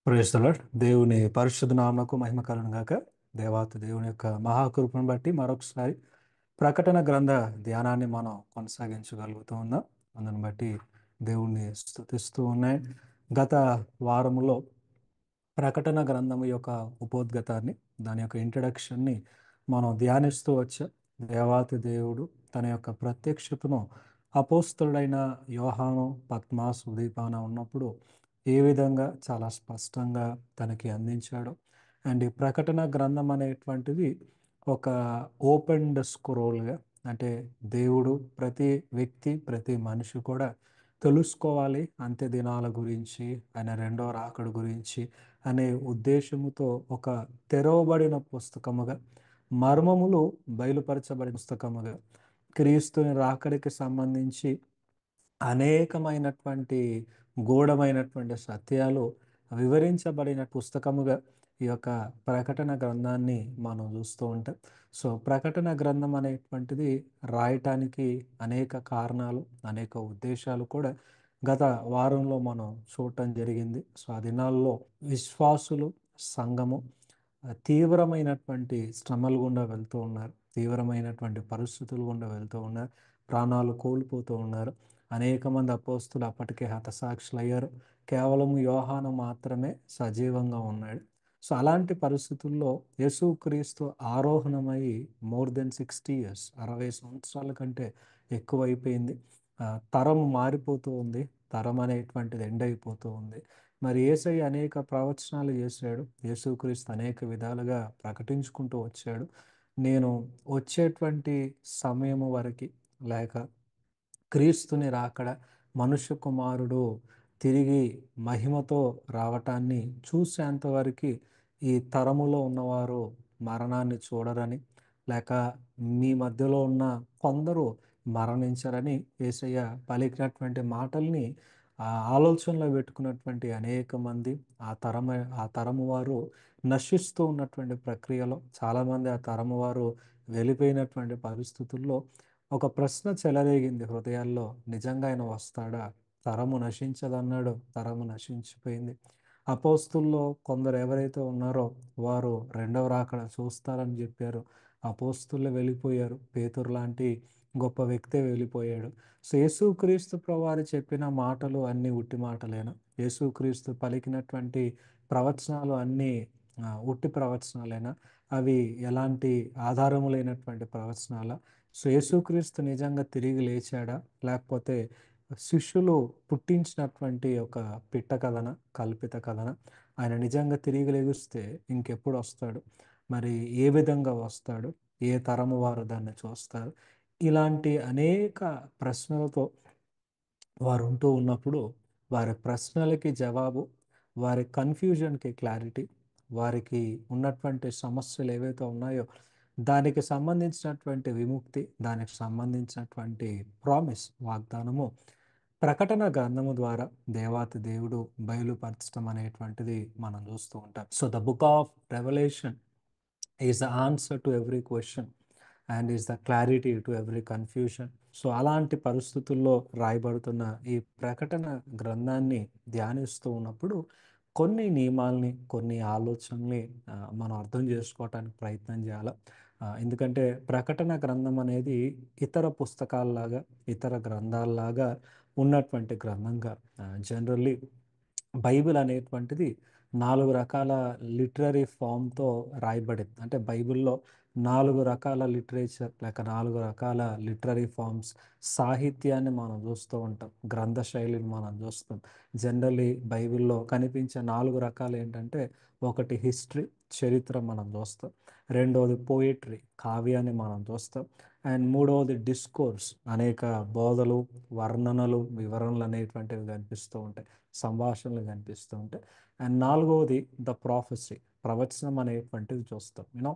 Praise the lord. దేవుని పరిశుద్ధ నామమునకు మహిమ కలుగును గాక. దేవాతి దేవుని యొక్క మహాకృపను బట్టి మరొకసారి ప్రకటన గ్రంథ ధ్యానాన్ని మనం కొనసాగించగలుగుతూ ఉన్నాం. అందుని బట్టి దేవుణ్ణి స్తుతిస్తూ ఉన్నాయి. గత వారములో ప్రకటన గ్రంథము యొక్క ఉపోద్ఘాతాన్ని, దాని యొక్క ఇంట్రడక్షన్ని మనం ధ్యానిస్తూ వచ్చాం. దేవాతి దేవుడు తన యొక్క ప్రత్యక్షతను అపోస్తలుడైన యోహాను పద్మాసు ఉదీపాన ఉన్నప్పుడు ఏ విధంగా చాలా స్పష్టంగా తనకి అందించాడో, అండ్ ఈ ప్రకటన గ్రంథం అనేటువంటిది ఒక ఓపెన్డ్ స్క్రోల్గా, అంటే దేవుడు ప్రతి వ్యక్తి ప్రతి మనిషి కూడా తెలుసుకోవాలి అంత్య దినాల గురించి, ఆయన రెండో రాకడ గురించి అనే ఉద్దేశముతో ఒక తెరవబడిన పుస్తకముగా, మర్మములు బయలుపరచబడిన పుస్తకముగా, క్రీస్తుని రాకడికి సంబంధించి అనేకమైనటువంటి గూఢమైనటువంటి సత్యాలు వివరించబడిన పుస్తకముగా ఈ యొక్క ప్రకటన గ్రంథాన్ని మనం చూస్తూ ఉంటాం. సో ప్రకటన గ్రంథం అనేటువంటిది రాయటానికి అనేక కారణాలు, అనేక ఉద్దేశాలు కూడా గత వారంలో మనం చూడటం జరిగింది. సో ఆ దినాల్లో విశ్వాసులు, సంఘము తీవ్రమైనటువంటి శ్రమలు గుండా వెళ్తూ ఉన్నారు, తీవ్రమైనటువంటి పరిస్థితులు గుండా వెళ్తూ ఉన్నారు, ప్రాణాలు కోల్పోతూ ఉన్నారు. అనేక మంది అపోస్తులు అప్పటికే హతసాక్షులు అయ్యారు. కేవలం యోహాను మాత్రమే సజీవంగా ఉన్నాడు. సో అలాంటి పరిస్థితుల్లో యేసుక్రీస్తు ఆరోహణమై మోర్ దెన్ 60 years, 60 సంవత్సరాల కంటే ఎక్కువ అయిపోయింది. తరం మారిపోతూ ఉంది, తరం అనేటువంటిది ఎండ్ అయిపోతూ ఉంది. మరి యేసయ్య అనేక ప్రవచనాలు చేశాడు, యేసుక్రీస్తు అనేక విధాలుగా ప్రకటించుకుంటూ వచ్చాడు. నేను వచ్చేటువంటి సమయము వరకు, లేక క్రీస్తుని రాకడ, మనుష్య కుమారుడు తిరిగి మహిమతో రావటాన్ని చూసేంతవరకు ఈ తరములో ఉన్నవారు మరణాన్ని చూడరని, లేక మీ మధ్యలో ఉన్న కొందరు మరణించరని యేసయ్య పలికినటువంటి మాటల్ని ఆలోచనలో పెట్టుకున్నటువంటి అనేక మంది ఆ తరము వారు నశిస్తూ ఉన్నటువంటి ప్రక్రియలో, చాలామంది ఆ తరము వారు వెళ్ళిపోయినటువంటి పరిస్థితుల్లో ఒక ప్రశ్న చెలరేగింది హృదయాల్లో. నిజంగా ఆయన వస్తాడా? తరము నశించదన్నాడు, తరము నశించిపోయింది. అపోస్తుల్లో కొందరు ఎవరైతే ఉన్నారో వారు రెండవ రాకడ చూస్తారని చెప్పారు. అపోస్తులు వెళ్ళిపోయారు, పేతురు లాంటి గొప్ప వ్యక్తే వెళ్ళిపోయాడు. సో యేసుక్రీస్తు ప్రభువారు చెప్పిన మాటలు అన్నీ ఉట్టి మాటలేనా? యేసుక్రీస్తు పలికినటువంటి ప్రవచనాలు అన్నీ ఉట్టి ప్రవచనాలేనా? అవి ఎలాంటి ఆధారము లేనటువంటి ప్రవచనాల? సో యేసుక్రీస్తు నిజంగా తిరిగి లేచాడా, లేకపోతే శిష్యులు పుట్టించినటువంటి ఒక పిట్ట కథన, కల్పిత కథన? ఆయన నిజంగా తిరిగి లెగిస్తే ఇంకెప్పుడు వస్తాడు? మరి ఏ విధంగా వస్తాడు? ఏ తరము వారు దాన్ని చూస్తారు? ఇలాంటి అనేక ప్రశ్నలతో వారు ఉంటూ ఉన్నప్పుడు వారి ప్రశ్నలకి జవాబు, వారి కన్ఫ్యూజన్కి క్లారిటీ, వారికి ఉన్నటువంటి సమస్యలు ఏవైతే ఉన్నాయో దానికి సంబంధించినటువంటి విముక్తి, దానికి సంబంధించినటువంటి ప్రామిస్, వాగ్దానము ప్రకటన గ్రంథము ద్వారా దేవాతి దేవుడు బయలుపరచడం అనేటువంటిది మనం చూస్తూ ఉంటాం. So the book of revolution is the answer to every question and is the clarity to every confusion. So అలాంటి పరిస్థితుల్లో రాయబడుతున్న ఈ ప్రకటన గ్రంథాన్ని ధ్యానిస్తూ ఉన్నప్పుడు కొన్ని నియమాల్ని, కొన్ని ఆలోచనల్ని మనం అర్థం చేసుకోవటానికి ప్రయత్నం చేయాలి. ఎందుకంటే ప్రకటన గ్రంథం అనేది ఇతర పుస్తకాల్లాగా, ఇతర గ్రంథాల్లాగా ఉన్నటువంటి గ్రంథంగా, జనరల్లీ బైబిల్ అనేటువంటిది 4 రకాల లిటరరీ ఫామ్‌తో రాయబడింది. అంటే బైబిల్‌లో 4 రకాల లిటరేచర్, లేక 4 రకాల లిటరరీ ఫార్మ్స్, సాహిత్యాన్ని మనం చూస్తూ ఉంటాం, గ్రంథ శైలిని మనం చూస్తాం. జనరల్లీ బైబిల్‌లో కనిపించే 4 రకాలు ఏంటంటే, ఒకటి హిస్టరీ, చరిత్ర మనం చూస్తాం. రెండవది పోయెట్రీ, కావ్యాన్ని మనం చూస్తాం. అండ్ మూడవది డిస్కోర్స్, అనేక బోధలు, వర్ణనలు, వివరణలు అనేటువంటివి కనిపిస్తూ ఉంటాయి, సంభాషణలు కనిపిస్తూ ఉంటాయి. అండ్ నాలుగవది ద ప్రాఫెసీ, ప్రవచనం అనేటువంటిది చూస్తాం.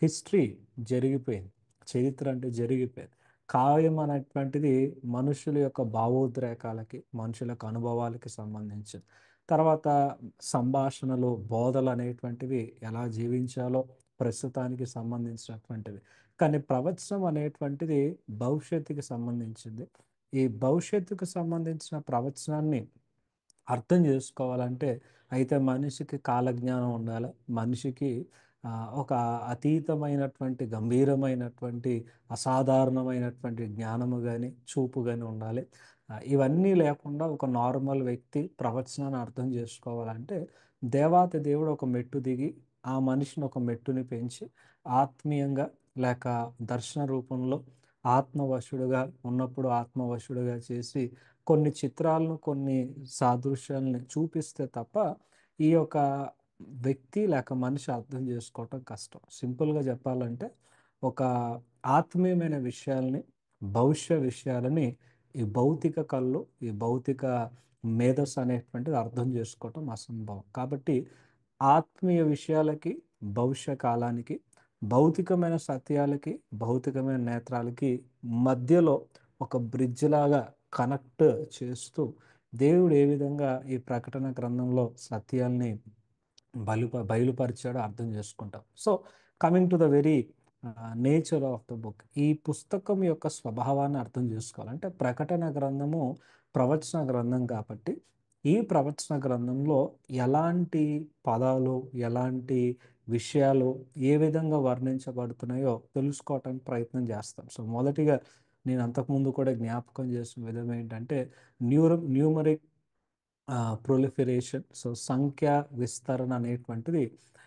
హిస్టరీ జరిగిపోయింది, చరిత్ర అంటే జరిగిపోయింది. కావ్యం అనేటువంటిది మనుషుల యొక్క భావోద్రేకాలకి, మనుషుల యొక్క అనుభవాలకి సంబంధించింది. తర్వాత సంభాషణలు, బోధలు అనేటువంటివి ఎలా జీవించాలో ప్రస్తుతానికి సంబంధించినటువంటివి. కానీ ప్రవచనం అనేటువంటిది భవిష్యత్తుకి సంబంధించింది. ఈ భవిష్యత్తుకు సంబంధించిన ప్రవచనాన్ని అర్థం చేసుకోవాలంటే అయితే మనిషికి కాలజ్ఞానం ఉండాలి. మనిషికి ఒక అతీతమైనటువంటి, గంభీరమైనటువంటి, అసాధారణమైనటువంటి జ్ఞానము గాని, చూపు గాని ఉండాలి. ఇవన్నీ లేకుండా ఒక నార్మల్ వ్యక్తి ప్రవచనాన్ని అర్థం చేసుకోవాలంటే దేవాతి దేవుడు ఒక మెట్టు దిగి, ఆ మనిషిని ఒక మెట్టుని పెంచి ఆత్మీయంగా లేక దర్శన రూపంలో ఆత్మవశుడుగా ఉన్నప్పుడు ఆత్మవశుడుగా చేసి కొన్ని చిత్రాలను, కొన్ని సాదృశ్యాలని చూపిస్తే తప్ప ఈ యొక్క వ్యక్తి లేక మనిషి అర్థం చేసుకోవటం కష్టం. సింపుల్‌గా చెప్పాలంటే ఒక ఆత్మీయమైన విషయాల్ని, భవిష్య విషయాలని ఈ భౌతిక కళ్ళు, ఈ భౌతిక మేధస్సు అనేటువంటిది అర్థం చేసుకోవటం అసంభవం. కాబట్టి ఆత్మీయ విషయాలకి, భవిష్య కాలానికి, భౌతికమైన సత్యాలకి, భౌతికమైన నేత్రాలకి మధ్యలో ఒక బ్రిడ్జ్ లాగా కనెక్ట్ చేస్తూ దేవుడు ఏ విధంగా ఈ ప్రకటన గ్రంథంలో సత్యాల్ని బయలుపరిచాడో అర్థం చేసుకుంటాం. So coming to the very nature of the book, ఈ పుస్తకం యొక్క స్వభావాన్ని అర్థం చేసుకోవాలంటే ప్రకటన గ్రంథము ప్రవచన గ్రంథం కాబట్టి ఈ ప్రవచన గ్రంథంలో ఎలాంటి పదాలు, ఎలాంటి విషయాలు ఏ విధంగా వర్ణించబడుతున్నాయో తెలుసుకోవటానికి ప్రయత్నం చేస్తాం. సో మొదటిగా నేను అంతకుముందు కూడా జ్ఞాపకం చేసిన విధం ఏంటంటే న్యూమరిక్ ప్రొలిఫెరేషన్. సో సంఖ్య విస్తరణ అనేటువంటిది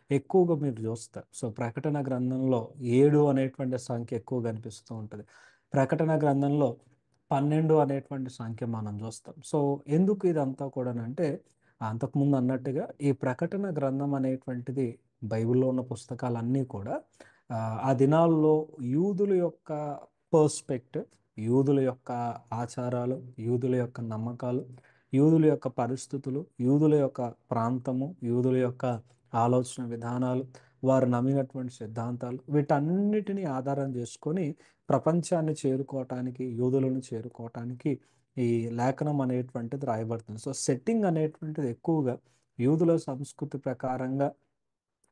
ఎక్కువగా మీరు చూస్తారు. సో ప్రకటన గ్రంథంలో 7 అనేటువంటి సంఖ్య ఎక్కువ కనిపిస్తూ ఉంటుంది. ప్రకటన గ్రంథంలో 12 అనేటువంటి సంఖ్య మనం చూస్తాం. సో ఎందుకు ఇదంతా కూడానంటే అంతకుముందు అన్నట్టుగా ఈ ప్రకటన గ్రంథం అనేటువంటిది బైబిల్‌లో ఉన్న పుస్తకాలన్నీ కూడా ఆ దినాల్లో యూదుల యొక్క పర్స్పెక్టివ్, యూదుల యొక్క ఆచారాలు, యూదుల యొక్క నమ్మకాలు, యూదుల యొక్క పరిస్థితులు, యూదుల యొక్క ప్రాంతము, యూదుల యొక్క ఆలోచన విధానాలు, వారు నమ్మినటువంటి సిద్ధాంతాలు, వీటన్నిటిని ఆధారం చేసుకొని ప్రపంచాన్ని చేరుకోవటానికి, యూదులను చేరుకోవటానికి ఈ లేఖనం అనేటువంటిది రాయబడుతుంది. సో సెట్టింగ్ అనేటువంటిది ఎక్కువగా యూదుల సంస్కృతి ప్రకారంగా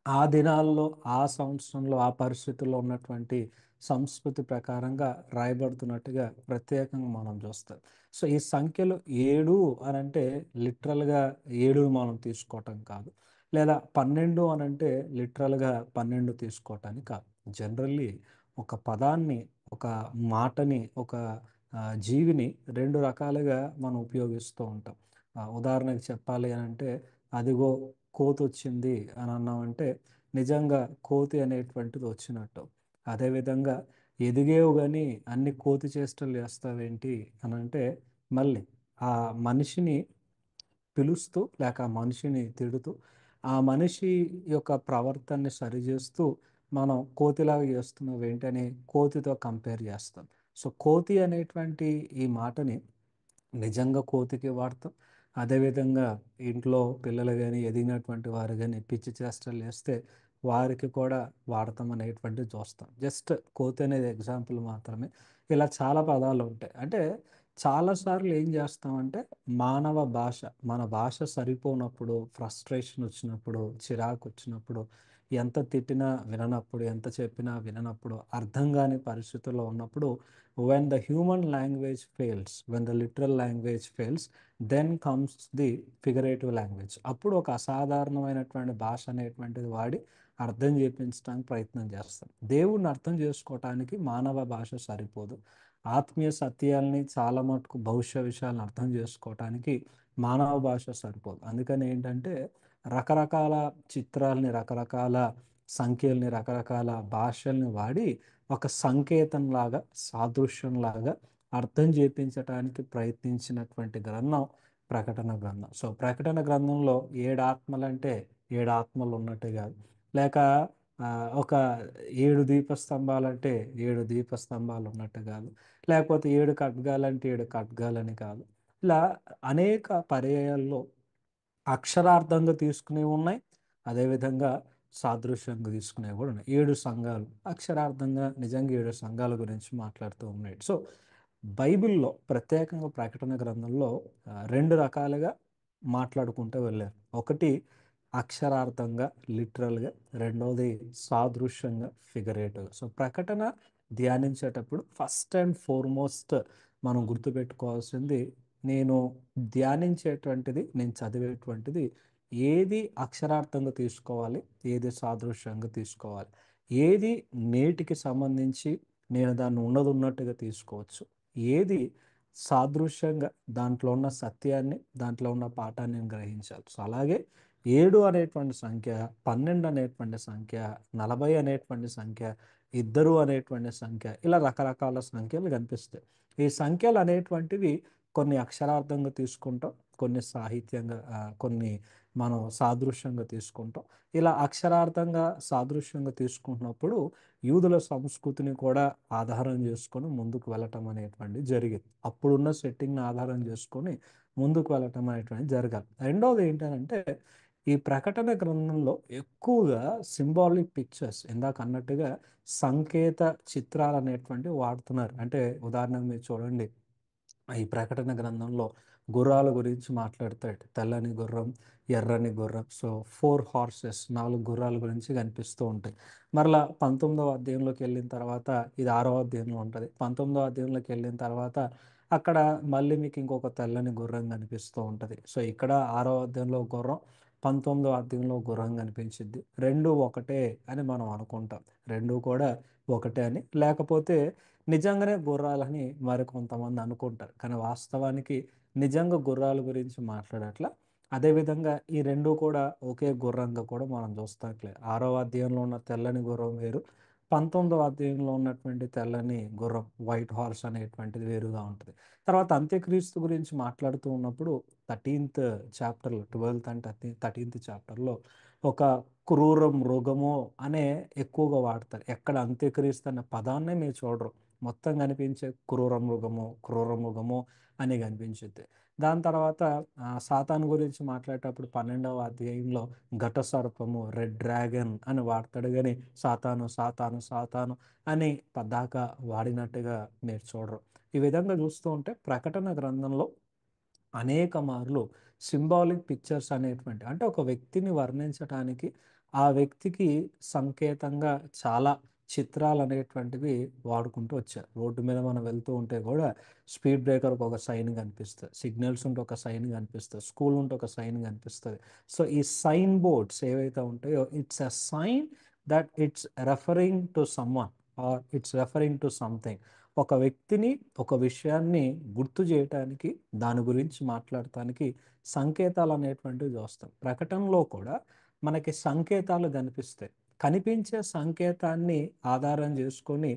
ఆ దినాల్లో, ఆ సంవత్సరంలో, ఆ పరిస్థితుల్లో ఉన్నటువంటి సంస్కృతి ప్రకారంగా రాయబడుతున్నట్టుగా ప్రత్యేకంగా మనం చూస్తాం. సో ఈ సంఖ్యలు 7 అనంటే లిటరల్‌గా 7 మనం తీసుకోవటం కాదు. లేదా 12 అనంటే లిటరల్‌గా 12 తీసుకోవటానికి కాదు. జనరల్లీ ఒక పదాన్ని, ఒక మాటని, ఒక జీవిని 2 రకాలుగా మనం ఉపయోగిస్తూ ఉంటాం. ఉదాహరణకు చెప్పాలి అనంటే అదిగో కోతొచ్చింది అని అన్నామంటే నిజంగా కోతి అనేటువంటిది వచ్చినట్టు. అదేవిధంగా ఎదిగేవు గాని అన్ని కోతి చేష్టలు చేస్తావేంటి అనంటే మళ్ళీ ఆ మనిషిని పిలుస్తూ లేక ఆ మనిషిని తిడుతూ ఆ మనిషి యొక్క ప్రవర్తనని సరిచేస్తూ మనం కోతిలాగా చేస్తున్నావేంటి అని కోతితో కంపేర్ చేస్తాం. సో కోతి అనేటువంటి ఈ మాటని నిజంగా కోతికి వాడతాం. అదేవిధంగా ఇంట్లో పిల్లలు గాని, ఎదిగినటువంటి వారు గాని పిచ్చి చేష్టలు చేస్తే వారికి కూడా వాడతాం అనేటువంటిది చూస్తాం. జస్ట్ కోతి అనేది ఎగ్జాంపుల్ మాత్రమే. ఇలా చాలా పదాలు ఉంటాయి. అంటే చాలా సార్లు ఏం చేస్తామంటే మానవ భాష, మన భాష సరిపోనప్పుడు, ఫ్రస్ట్రేషన్ వచ్చినప్పుడు, చిరాకు వచ్చినప్పుడు, ఎంత తిట్టినా విననప్పుడు, ఎంత చెప్పినా విననప్పుడు, అర్థం కాని పరిస్థితుల్లో ఉన్నప్పుడు when the human language fails, when the literal language fails, then comes the figurative language. అప్పుడు ఒక అసాధారణమైనటువంటి భాష అనేటువంటిది వాడి అర్థం చేపించడానికి ప్రయత్నం చేస్తాం. దేవుణ్ణి అర్థం చేసుకోవటానికి మానవ భాష సరిపోదు. ఆత్మీయ సత్యాల్ని చాలా మటుకు భవిష్య విషయాలను అర్థం చేసుకోవటానికి మానవ భాష సరిపోదు. అందుకని ఏంటంటే రకరకాల చిత్రాల్ని, రకరకాల సంఖ్యల్ని, రకరకాల భాషల్ని వాడి ఒక సంకేతంలాగా, సాదృశ్యంలాగా అర్థం చేపించటానికి ప్రయత్నించినటువంటి గ్రంథం ప్రకటన గ్రంథం. సో ప్రకటన గ్రంథంలో 7 ఆత్మలంటే 7 ఆత్మలు ఉన్నట్టు కాదు. లేక ఒక 7 దీపస్తంభాలంటే 7 దీపస్తంభాలు ఉన్నట్టు కాదు. లేకపోతే 7 ఖడ్గాలంటే 7 ఖడ్గాలని కాదు. ఇలా అనేక పర్యాయాల్లో అక్షరార్థంగా తీసుకునేవి ఉన్నాయి. అదేవిధంగా సాదృశ్యంగా తీసుకునేవి కూడా ఉన్నాయి. 7 సంఘాలు అక్షరార్థంగా నిజంగా 7 సంఘాల గురించి మాట్లాడుతూ ఉన్నాయి. సో బైబిల్‌లో ప్రత్యేకంగా ప్రకటన గ్రంథంలో 2 రకాలుగా మాట్లాడుకుంటూ వెళ్ళారు. ఒకటి అక్షరార్థంగా, లిటరల్‌గా. రెండవది సాదృశ్యంగా, ఫిగరేటివ్‌గా. సో ప్రకటన ధ్యానించేటప్పుడు ఫస్ట్ అండ్ ఫార్మోస్ట్ మనం గుర్తుపెట్టుకోవాల్సింది నేను ధ్యానించేటువంటిది, నేను చదివేటువంటిది ఏది అక్షరార్థంగా తీసుకోవాలి, ఏది సాదృశ్యంగా తీసుకోవాలి, ఏది నేటికి సంబంధించి నేను దాన్ని ఉన్నది ఉన్నట్టుగా తీసుకోవచ్చు, ఏది సాదృశ్యంగా దాంట్లో ఉన్న సత్యాన్ని, దాంట్లో ఉన్న పాఠాన్ని నేను గ్రహించాలి. సో అలాగే 7 అనేటువంటి సంఖ్య, 12 అనేటువంటి సంఖ్య, 40 అనేటువంటి సంఖ్య, ఇద్దరు అనేటువంటి సంఖ్య, ఇలా రకరకాల సంఖ్యలు కనిపిస్తాయి. ఈ సంఖ్యలు అనేటువంటివి కొన్ని అక్షరార్థంగా తీసుకుంటాం, కొన్ని సాహిత్యంగా, కొన్ని మనం సాదృశ్యంగా తీసుకుంటాం. ఇలా అక్షరార్థంగా సాదృశ్యంగా తీసుకుంటున్నప్పుడు యూదుల సంస్కృతిని కూడా ఆధారం చేసుకొని ముందుకు వెళ్ళటం అనేటువంటిది జరిగింది. అప్పుడున్న సెట్టింగ్ని ఆధారం చేసుకొని ముందుకు వెళ్ళటం అనేటువంటిది జరగాలి. రెండవది ఏంటంటే ఈ ప్రకటన గ్రంథంలో ఎక్కువగా సింబాలిక్ పిక్చర్స్, ఇందాక అన్నట్టుగా సంకేత చిత్రాలు అనేటువంటివి వాడుతున్నారు. అంటే ఉదాహరణకు మీరు చూడండి, ఈ ప్రకటన గ్రంథంలో గుర్రాల గురించి మాట్లాడతాడు. తెల్లని గుర్రం, ఎర్రని గుర్రం. సో 4 హార్సెస్, 4 గుర్రాల గురించి కనిపిస్తూ ఉంటాయి. మరలా 19వ అధ్యాయంలోకి వెళ్ళిన తర్వాత, ఇది 6వ అధ్యాయంలో ఉంటుంది. 19వ అధ్యాయంలోకి వెళ్ళిన తర్వాత అక్కడ మళ్ళీ మీకు ఇంకొక తెల్లని గుర్రం కనిపిస్తూ ఉంటుంది. సో ఇక్కడ 6వ అధ్యాయంలో గుర్రం, 19వ అధ్యాయంలో గుర్రం కనిపించింది. రెండు ఒకటే అని మనం అనుకుంటాం, రెండు కూడా ఒకటే అని. లేకపోతే నిజంగానే గుర్రాలని మరి కొంతమంది అనుకుంటారు, కానీ వాస్తవానికి నిజంగా గుర్రాల గురించి మాట్లాడట్లా. అదేవిధంగా ఈ రెండు కూడా ఒకే గుర్రంగా కూడా మనం చూస్తాట్లేదు. 6వ అధ్యాయంలో ఉన్న తెల్లని గుర్రం వేరు, 19వ అధ్యాయంలో ఉన్నటువంటి తెల్లని గుర్రం, వైట్ హార్స్ అనేటువంటిది వేరుగా ఉంటుంది. తర్వాత అంత్యక్రీస్తు గురించి మాట్లాడుతూ ఉన్నప్పుడు 13th చాప్టర్లో, 12th అండ్ 13th చాప్టర్లో ఒక క్రూర మృగము అనే ఎక్కువగా వాడతారు. ఎక్కడ అంత్యక్రీస్తు అన్న పదాన్నే మీరు చూడరు, మొత్తం కనిపించే క్రూర మృగము, క్రూర మృగము అని కనిపించుద్ది. దాని తర్వాత సాతాను గురించి మాట్లాడేటప్పుడు 12వ అధ్యాయంలో ఘట సర్పము, రెడ్ డ్రాగన్ అని వాడతాడు, కానీ సాతాను సాతాను సాతాను అని పద్దాక వాడినట్టుగా మీరు చూడరు. ఈ విధంగా చూస్తూ ఉంటే ప్రకటన గ్రంథంలో అనేక మార్లు సింబాలిక్ పిక్చర్స్ అనేటువంటి, అంటే ఒక వ్యక్తిని వర్ణించటానికి ఆ వ్యక్తికి సంకేతంగా చాలా చిత్రాలు అనేటువంటివి వాడుకుంటూ వచ్చారు. రోడ్డు మీద మనం వెళ్తూ ఉంటే కూడా స్పీడ్ బ్రేకర్కి ఒక సైన్ కనిపిస్తుంది, సిగ్నల్స్ ఉంటే ఒక సైన్ కనిపిస్తుంది, స్కూల్ ఉంటే ఒక సైన్ కనిపిస్తుంది. సో ఈ సైన్ బోర్డ్స్ ఏవైతే ఉంటాయో, it's a sign that it's referring to someone or it's referring to something. ఒక వ్యక్తిని, ఒక విషయాన్ని గుర్తు చేయటానికి, దాని గురించి మాట్లాడటానికి సంకేతాలు అనేటువంటివి చూస్తాం. ప్రకటనలో కూడా మనకి సంకేతాలు కనిపిస్తాయి. కనిపించే సంకేతాన్ని ఆధారం చేసుకొని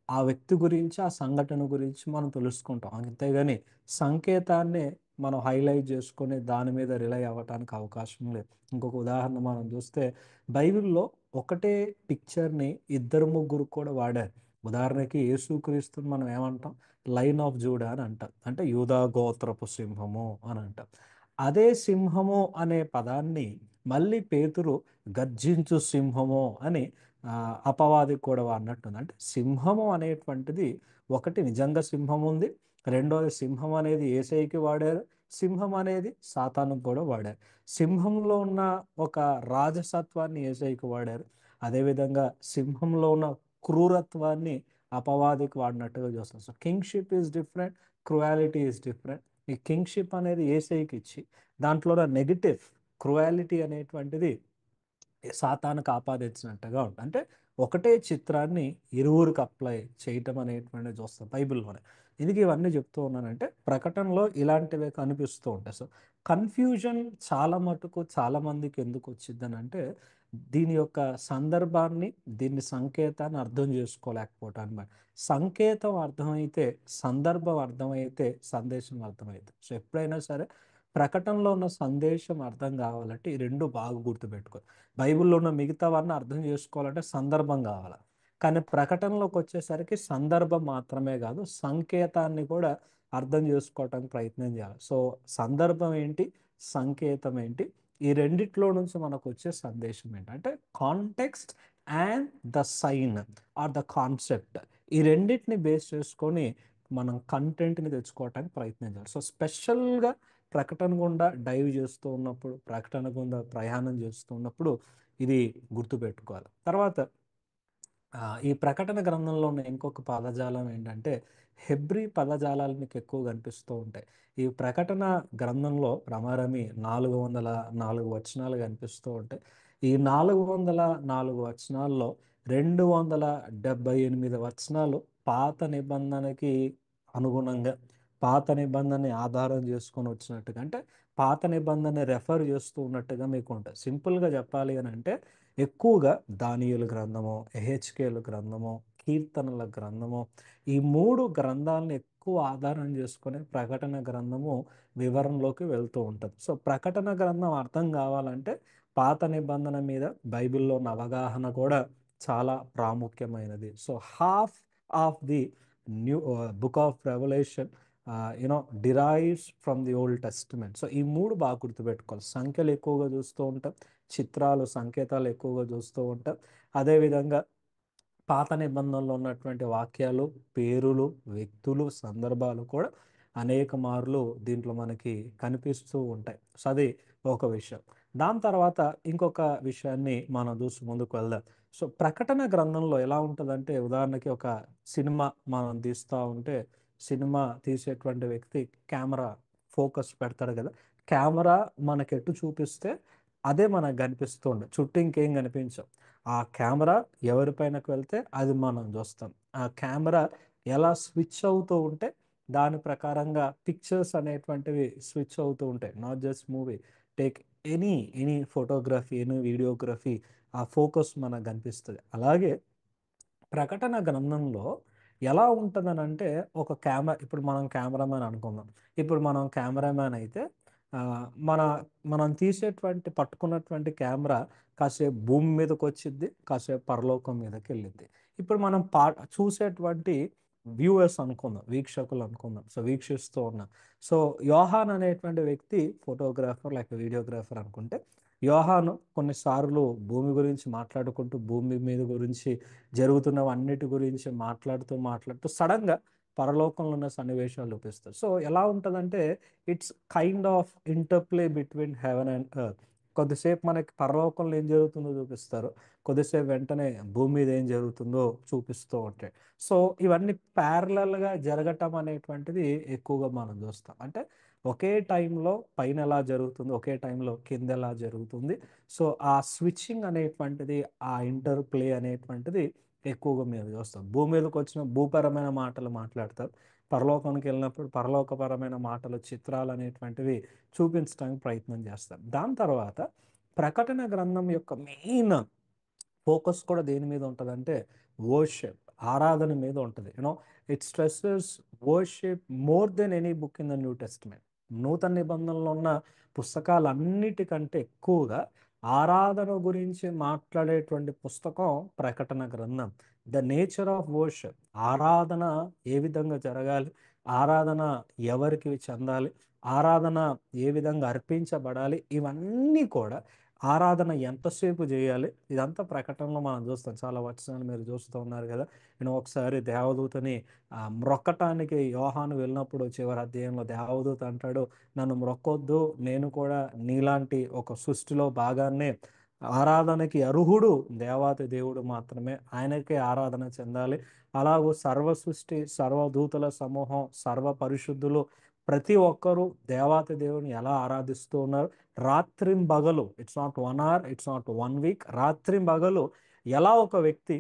ఆ వ్యక్తి గురించి, ఆ సంఘటన గురించి మనం తెలుసుకుంటాం. అంతేగాని సంకేతాన్ని మనం హైలైట్ చేసుకొని దాని మీద రిలై అవ్వటానికి అవకాశం లేదు. ఇంకొక ఉదాహరణ మనం చూస్తే బైబిల్లో ఒకటే పిక్చర్ని ఇద్దరు ముగ్గురు కూడా వాడారు. ఉదాహరణకి యేసుక్రీస్తుని మనం ఏమంటాం, లైన్ ఆఫ్ జూడా అని అంటాం, అంటే యూదా గోత్రపు సింహము అని అంటాం. అదే సింహము అనే పదాన్ని మళ్ళీ పేతురు గర్జించు సింహము అని అపవాదికి కూడా వాడినట్టుంది. అంటే సింహము అనేటువంటిది ఒకటి నిజంగా సింహం ఉంది, రెండోది సింహం అనేది యేసయ్యకి వాడారు, సింహం అనేది సాతానుకు కూడా వాడారు. సింహంలో ఉన్న ఒక రాజసత్వాన్ని యేసయ్యకి వాడారు, అదేవిధంగా సింహంలో ఉన్న క్రూరత్వాన్ని అపవాదికి వాడినట్టుగా చూస్తాం. So kingship is different, cruelty is different. ఈ కింగ్షిప్ అనేది యేసయ్యకి ఇచ్చి దాంట్లో నెగిటివ్ క్రుయాలిటీ అనేటువంటిది సాతానుకు ఆపాదించినట్టుగా ఉంటుంది. అంటే ఒకటే చిత్రాన్ని ఇరువురికి అప్లై చేయటం అనేటువంటిది చూస్తాం బైబిల్లోనే. ఎందుకు ఇవన్నీ చెప్తూ ఉన్నానంటే ప్రకటనలో ఇలాంటివే కనిపిస్తూ ఉంటాయి. సో కన్ఫ్యూజన్ చాలా మటుకు చాలా మందికి ఎందుకు వచ్చిందని అంటే దీని యొక్క సందర్భాన్ని, దీన్ని సంకేతాన్ని అర్థం చేసుకోలేకపోవటం అనమాట. సంకేతం అర్థమైతే, సందర్భం అర్థమైతే సందేశం అర్థమైతే. సో ఎప్పుడైనా సరే ప్రకటనలో ఉన్న సందేశం అర్థం కావాలంటే ఈ రెండు బాగా గుర్తుపెట్టుకో. బైబిల్లో ఉన్న మిగతావన్నీ అర్థం చేసుకోవాలంటే సందర్భం కావాలి, కానీ ప్రకటనలోకి వచ్చేసరికి సందర్భం మాత్రమే కాదు, సంకేతాన్ని కూడా అర్థం చేసుకోవటానికి ప్రయత్నం చేయాలి. సో సందర్భం ఏంటి, సంకేతం ఏంటి, ఈ రెండిట్లో నుంచి మనకు వచ్చే సందేశం ఏంటి అంటే context and the sign or the concept, ఈ రెండింటిని బేస్ చేసుకొని మనం కంటెంట్ని తెచ్చుకోవటానికి ప్రయత్నం చేయాలి. సో స్పెషల్గా ప్రకటన గుండా డైవ్ చేస్తూ ఉన్నప్పుడు, ప్రకటన గుండా ప్రయాణం చేస్తూ ఉన్నప్పుడు ఇది గుర్తుపెట్టుకోవాలి. తర్వాత ఈ ప్రకటన గ్రంథంలో ఉన్న ఇంకొక పదజాలం ఏంటంటే హెబ్రీ పదజాలాలు మీకు ఎక్కువ కనిపిస్తూ ఉంటాయి. ఈ ప్రకటన గ్రంథంలో రమారమి 404 వచనాలు కనిపిస్తూ ఉంటాయి. ఈ 404 వచనాల్లో 278 వచనాలు పాత నిబంధనకి అనుగుణంగా, పాత నిబంధనని ఆధారం చేసుకొని వచ్చినట్టుగా, అంటే పాత నిబంధనని రెఫర్ చేస్తూ ఉన్నట్టుగా మీకు ఉంటుంది. సింపుల్గా చెప్పాలి అని అంటే ఎక్కువగా దానియేలు గ్రంథము, ఎహెచ్కేలు గ్రంథము, కీర్తనల గ్రంథము, ఈ 3 గ్రంథాలను ఎక్కువ ఆధారం చేసుకొని ప్రకటన గ్రంథము వివరణలోకి వెళ్తూ ఉంటుంది. సో ప్రకటన గ్రంథం అర్థం కావాలంటే పాత నిబంధన మీద బైబిల్లో ఉన్న అవగాహన కూడా చాలా ప్రాముఖ్యమైనది. So half of the new book of revolution derives from the old testament. So ఈ 3 బాగా గుర్తుపెట్టుకోవాలి. సంఖ్యలు ఎక్కువగా చూస్తూ ఉంటాం, చిత్రాలు సంకేతాలు ఎక్కువగా చూస్తూ ఉంటాం. అదేవిధంగా పాత నిబంధనలో ఉన్నటువంటి వాక్యాలు, పేరులు, వ్యక్తులు, సందర్భాలు కూడా అనేక మార్లు దీంట్లో మనకి కనిపిస్తూ ఉంటాయి. సో అది ఒక విషయం. దాని తర్వాత ఇంకొక విషయాన్ని మనం చూసి ముందుకు వెళ్దాం. సో ప్రకటన గ్రంథంలో ఎలా ఉంటుందంటే, ఉదాహరణకి ఒక సినిమా మనం తీస్తూ ఉంటే సినిమా తీసేటువంటి వ్యక్తి కెమెరా ఫోకస్ పెడతాడు కదా, కెమెరా మనకి ఎటు చూపిస్తే అదే మనకు కనిపిస్తుంది, చుట్టూ ఇంకేం కనిపించవు. ఆ కెమెరా ఎవరిపైనకు వెళ్తే అది మనం చూస్తాం. ఆ కెమెరా ఎలా స్విచ్ అవుతూ ఉంటే దాని ప్రకారంగా పిక్చర్స్ అనేటువంటివి స్విచ్ అవుతూ ఉంటాయి. Not just movie, take any photography, any videography, ఆ ఫోకస్ మనకు కనిపిస్తుంది. అలాగే ప్రకటన గ్రంథంలో ఎలా ఉంటుందని అంటే, ఒక ఇప్పుడు మనం కెమెరామ్యాన్ అనుకుందాం. ఇప్పుడు మనం కెమెరామ్యాన్ అయితే ఆ, మన మనం తీసేటువంటి పట్టుకున్నటువంటి కెమెరా కాసేపు భూమి మీదకి వచ్చిద్ది, కాసేపు పరలోకం మీదకి వెళ్ళిద్ది. ఇప్పుడు మనం చూసేటువంటి వ్యూవర్స్ అనుకుందాం, వీక్షకులు అనుకుందాం, సో వీక్షిస్తూ ఉన్నాం. సో యోహాన్ అనేటువంటి వ్యక్తి ఫోటోగ్రాఫర్ లేక వీడియోగ్రాఫర్ అనుకుంటే, యోహాను కొన్నిసార్లు భూమి గురించి మాట్లాడుకుంటూ, భూమి మీద గురించి జరుగుతున్నవన్నిటి గురించి మాట్లాడుతూ సడన్గా పరలోకంలో ఉన్న సన్నివేశాలు చూపిస్తారు. సో ఎలా ఉంటుందంటే, it's kind of interplay between heaven and earth. కొద్దిసేపు మనకి పరలోకంలో ఏం జరుగుతుందో చూపిస్తారు, కొద్దిసేపు వెంటనే భూమి మీద ఏం జరుగుతుందో చూపిస్తూ ఉంటాయి. సో ఇవన్నీ ప్యారలల్గా జరగటం అనేటువంటిది ఎక్కువగా మనం చూస్తాం. అంటే ఒకే టైంలో పైన ఎలా జరుగుతుంది, ఒకే టైంలో కింద ఎలా జరుగుతుంది. సో ఆ స్విచ్చింగ్ అనేటువంటిది, ఆ ఇంటర్ ప్లే అనేటువంటిది ఎక్కువగా మీరు చూస్తాం. భూమి మీదకి వచ్చిన భూపరమైన మాటలు మాట్లాడతారు, పరలోకానికి వెళ్ళినప్పుడు పరలోకపరమైన మాటలు, చిత్రాలు అనేటువంటివి చూపించడానికి ప్రయత్నం చేస్తారు. దాని తర్వాత ప్రకటన గ్రంథం యొక్క మెయిన్ ఫోకస్ కూడా దేని మీద ఉంటుందంటే వర్షిప్, ఆరాధన మీద ఉంటుంది. It stresses worship more than any book in the new testament. నూతన నిబంధనలో ఉన్న పుస్తకాలన్నిటికంటే ఎక్కువగా ఆరాధన గురించి మాట్లాడేటువంటి పుస్తకం ప్రకటన గ్రంథం. ద నేచర్ ఆఫ్ వర్షిప్, ఆరాధన ఏ విధంగా జరగాలి, ఆరాధన ఎవరికి చెందాలి, ఆరాధన ఏ విధంగా అర్పించబడాలి, ఇవన్నీ కూడా, ఆరాధన ఎంతసేపు చేయాలి, ఇదంతా ప్రకటనలో మనం చూస్తాం. చాలా వచనాలు మీరు చూస్తూ ఉన్నారు కదా. నేను ఒకసారి దేవదూతని మ్రొక్కటానికి యోహాను వెళ్ళినప్పుడు చివరి అధ్యాయంలో దేవదూత అంటాడు, నన్ను మ్రొక్కొద్దు, నేను కూడా నీలాంటి ఒక సృష్టిలో భాగాన్నే, ఆరాధనకి అర్హుడు దేవాతి దేవుడు మాత్రమే, ఆయనకే ఆరాధన చెందాలి. అలాగూ సర్వ సృష్టి, సర్వదూతల సమూహం, సర్వ పరిశుద్ధులు ప్రతి ఒక్కరూ దేవాతి దేవుని ఎలా ఆరాధిస్తూ ఉన్నారు, రాత్రింబగలు, it's not 1 hour, it's not 1 week, రాత్రింబగలు ఎలా ఒక వ్యక్తి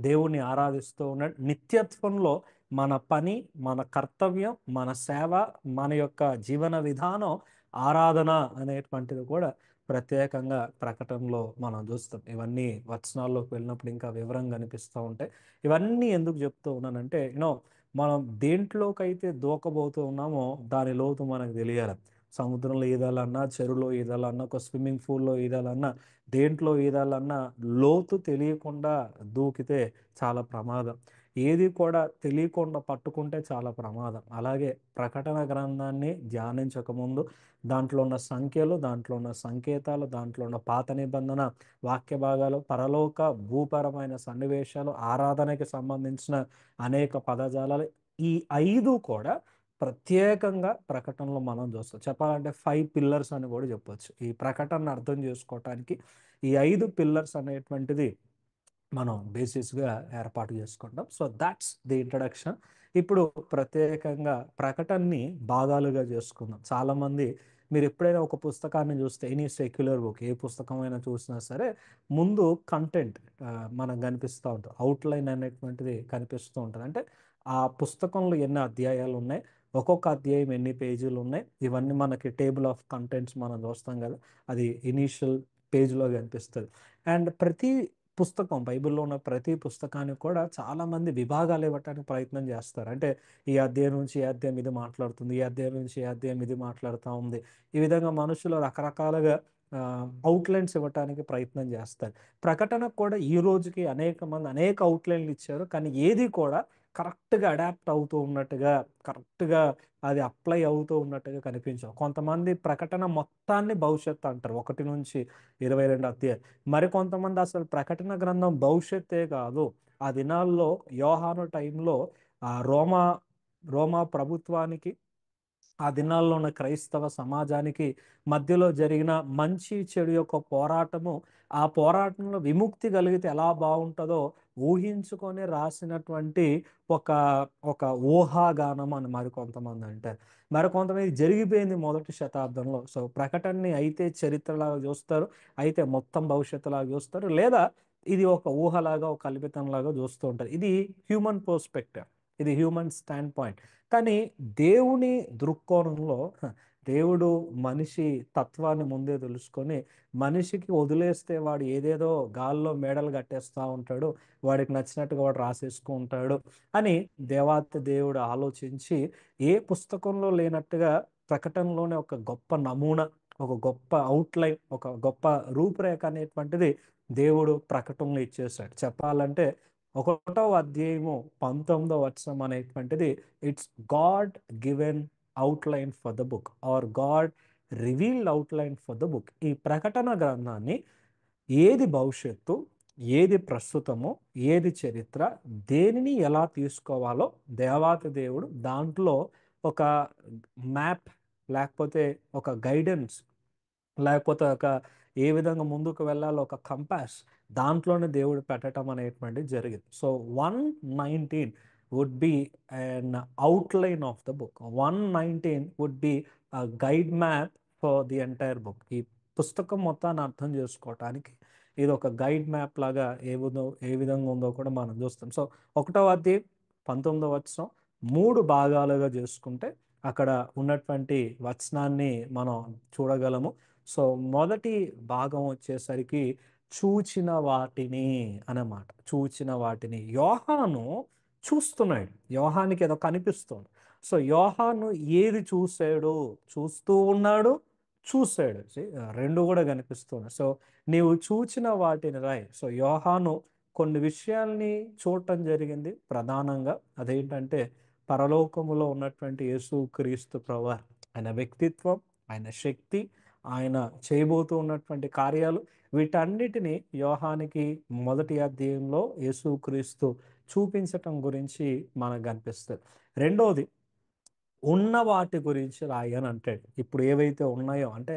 దేవుణ్ణి ఆరాధిస్తూ ఉన్నాడు. నిత్యత్వంలో మన పని, మన కర్తవ్యం, మన సేవ, మన యొక్క జీవన విధానం ఆరాధన అనేటువంటిది కూడా ప్రత్యేకంగా ప్రకటనలో మనం చూస్తాం. ఇవన్నీ వచనాల్లోకి వెళ్ళినప్పుడు ఇంకా వివరంగా కనిపిస్తూ ఉంటాయి. ఇవన్నీ ఎందుకు చెప్తూ ఉన్నానంటే, మనం దేంట్లోకైతే దూకబోతూ ఉన్నామో దాని లోతు మనకు తెలియాలి. సముద్రంలో ఈదాలన్నా, చెరువులో ఈదాలన్నా, ఒక స్విమ్మింగ్ పూల్లో ఈదాలన్నా, దేంట్లో ఈదాలన్నా లోతు తెలియకుండా దూకితే చాలా ప్రమాదం. ఏది కూడా తెలియకుండా పట్టుకుంటే చాలా ప్రమాదం. అలాగే ప్రకటన గ్రంథాన్ని ధ్యానించకముందు దాంట్లో ఉన్న సంఖ్యలు, దాంట్లో ఉన్న సంకేతాలు, దాంట్లో ఉన్న పాత నిబంధన వాక్య భాగాలు, పరలోక భూపరమైన సన్నివేశాలు, ఆరాధనకి సంబంధించిన అనేక పదజాలాలు, ఈ 5 కూడా ప్రత్యేకంగా ప్రకటనలో మనం చూస్తాం. చెప్పాలంటే 5 పిల్లర్స్ అని కూడా చెప్పొచ్చు. ఈ ప్రకటనను అర్థం చేసుకోవటానికి ఈ 5 పిల్లర్స్ అనేటువంటిది మనం బేసిస్గా ఏర్పాటు చేసుకుంటాం. So that's the introduction. ఇప్పుడు ప్రత్యేకంగా ప్రకటనని భాగాలుగా చేసుకుందాం. చాలామంది మీరు ఎప్పుడైనా ఒక పుస్తకాన్ని చూస్తే ఎనీ సెక్యులర్ బుక్ ఏ పుస్తకమైనా చూసినా సరే ముందు కంటెంట్ మనకు కనిపిస్తూ ఉంటుంది. అవుట్లైన్ అనేటువంటిది కనిపిస్తూ ఉంటుంది. అంటే ఆ పుస్తకంలో ఎన్ని అధ్యాయాలు ఉన్నాయి, ఒక్కొక్క అధ్యాయం ఎన్ని పేజీలు ఉన్నాయి, ఇవన్నీ మనకి టేబుల్ ఆఫ్ కంటెంట్స్ మనం చూస్తాం కదా, అది ఇనీషియల్ పేజ్లో కనిపిస్తుంది. అండ్ ప్రతి పుస్తకం బైబిల్లో ఉన్న ప్రతి పుస్తకానికి కూడా చాలామంది విభాగాలు ఇవ్వటానికి ప్రయత్నం చేస్తారు. అంటే ఈ అధ్యాయం నుంచి ఈ అధ్యాయం ఇది మాట్లాడుతుంది, ఈ అధ్యాయం నుంచి ఈ అధ్యాయం ఇది మాట్లాడుతూ ఉంది. ఈ విధంగా మనుషులు రకరకాలుగా అవుట్లైన్స్ ఇవ్వటానికి ప్రయత్నం చేస్తారు. ప్రకటనకు కూడా ఈ రోజుకి అనేక మంది అనేక అవుట్లైన్లు ఇచ్చారు, కానీ ఏది కూడా కరెక్ట్గా అడాప్ట్ అవుతూ ఉన్నట్టుగా, కరెక్ట్గా అది అప్లై అవుతూ ఉన్నట్టుగా కనిపించవు. కొంతమంది ప్రకటన మొత్తాన్ని భవిష్యత్తు అంటారు, 1 నుంచి 22 అధ్యాయాలు. మరికొంతమంది అసలు ప్రకటన గ్రంథం భవిష్యత్తే కాదు, ఆ దినాల్లో యోహాను టైంలో రోమా రోమా ప్రభుత్వానికి, ఆ దినాల్లో ఉన్న క్రైస్తవ సమాజానికి మధ్యలో జరిగిన మంచి చెడు యొక్క పోరాటము, ఆ పోరాటంలో విముక్తి కలిగితే ఎలా బాగుంటుందో ఊహించుకొని రాసినటువంటి ఒక ఒక ఊహాగానం అని మరి కొంతమంది అంటారు. మరి కొంతమంది జరిగిపోయింది మొదటి శతాబ్దంలో. సో ప్రకటనని అయితే చరిత్రలాగా చూస్తారు, అయితే మొత్తం భవిష్యత్తులాగా చూస్తారు, లేదా ఇది ఒక ఊహలాగా ఒక కల్పితంలాగా చూస్తూ ఉంటారు. ఇది హ్యూమన్ పర్స్పెక్టివ్, ఇది హ్యూమన్ స్టాండ్ పాయింట్. కానీ దేవుని దృక్కోణంలో దేవుడు మనిషి తత్వాన్ని ముందే తెలుసుకొని మనిషికి వదిలేస్తే వాడు ఏదేదో గాల్లో మేడలు కట్టేస్తూ ఉంటాడు, వాడికి నచ్చినట్టుగా వాడు రాసేసుకుంటూ ఉంటాడు అని దేవాతి దేవుడు ఆలోచించి ఏ పుస్తకంలో లేనట్టుగా ప్రకటనలోనే ఒక గొప్ప నమూనా, ఒక గొప్ప అవుట్లైన్, ఒక గొప్ప రూపురేఖ అనేటువంటిది దేవుడు ప్రకటనలో ఇచ్చేసాడు. చెప్పాలంటే 1వ అధ్యాయము 19వ వచనం అనేటువంటిది it's God given outline for the book or God revealed outline for the book. ఈ ప్రకటన గ్రంథాన్ని ఏది భవిష్యత్తు, ఏది ప్రస్తుతము, ఏది చరిత్ర, దేనిని ఎలా తీసుకోవాలో దేవాతి దేవుడు దాంట్లో ఒక మ్యాప్, లేకపోతే ఒక గైడెన్స్, లేకపోతే ఒక ఏ విధంగా ముందుకు వెళ్ళాలో ఒక కంపాస్ దాంట్లోనే దేవుడు పెట్టడం అనేటువంటిది జరిగింది. So 119 would be an outline of the book. 119 would be guide map for the entire book. ఈ పుస్తకం మొత్తాన్ని అర్థం చేసుకోవటానికి ఇది ఒక గైడ్ మ్యాప్ లాగా ఏ విధంగా ఉందో కూడా మనం చూస్తాం. సో 1వ అధ్యాయం 19వ వచనం 3 భాగాలుగా చేసుకుంటే అక్కడ ఉన్నటువంటి వచనాన్ని మనం చూడగలము. సో మొదటి భాగం వచ్చేసరికి చూచిన వాటిని అన్నమాట. చూచిన వాటిని యోహాను చూస్తున్నాడు, యోహానికి ఏదో కనిపిస్తుంది. సో యోహాను ఏది చూశాడు, చూస్తూ ఉన్నాడు, చూశాడు. రెండు కూడా కనిపిస్తున్నాయి. సో నీవు చూచిన వాటిని రాయి. సో యోహాను కొన్ని విషయాల్ని చూడటం జరిగింది. ప్రధానంగా అదేంటంటే పరలోకములో ఉన్నటువంటి యేసుక్రీస్తు ప్రభువు, ఆయన వ్యక్తిత్వం, ఆయన శక్తి, ఆయన చేయబోతూ ఉన్నటువంటి కార్యాలు, వీటన్నిటిని యోహానికి మొదటి అధ్యాయంలో యేసుక్రీస్తు చూపించటం గురించి మనకు కనిపిస్తుంది. రెండోది ఉన్న వాటి గురించి రాయి అని అంటాడు. ఇప్పుడు ఏవైతే ఉన్నాయో అంటే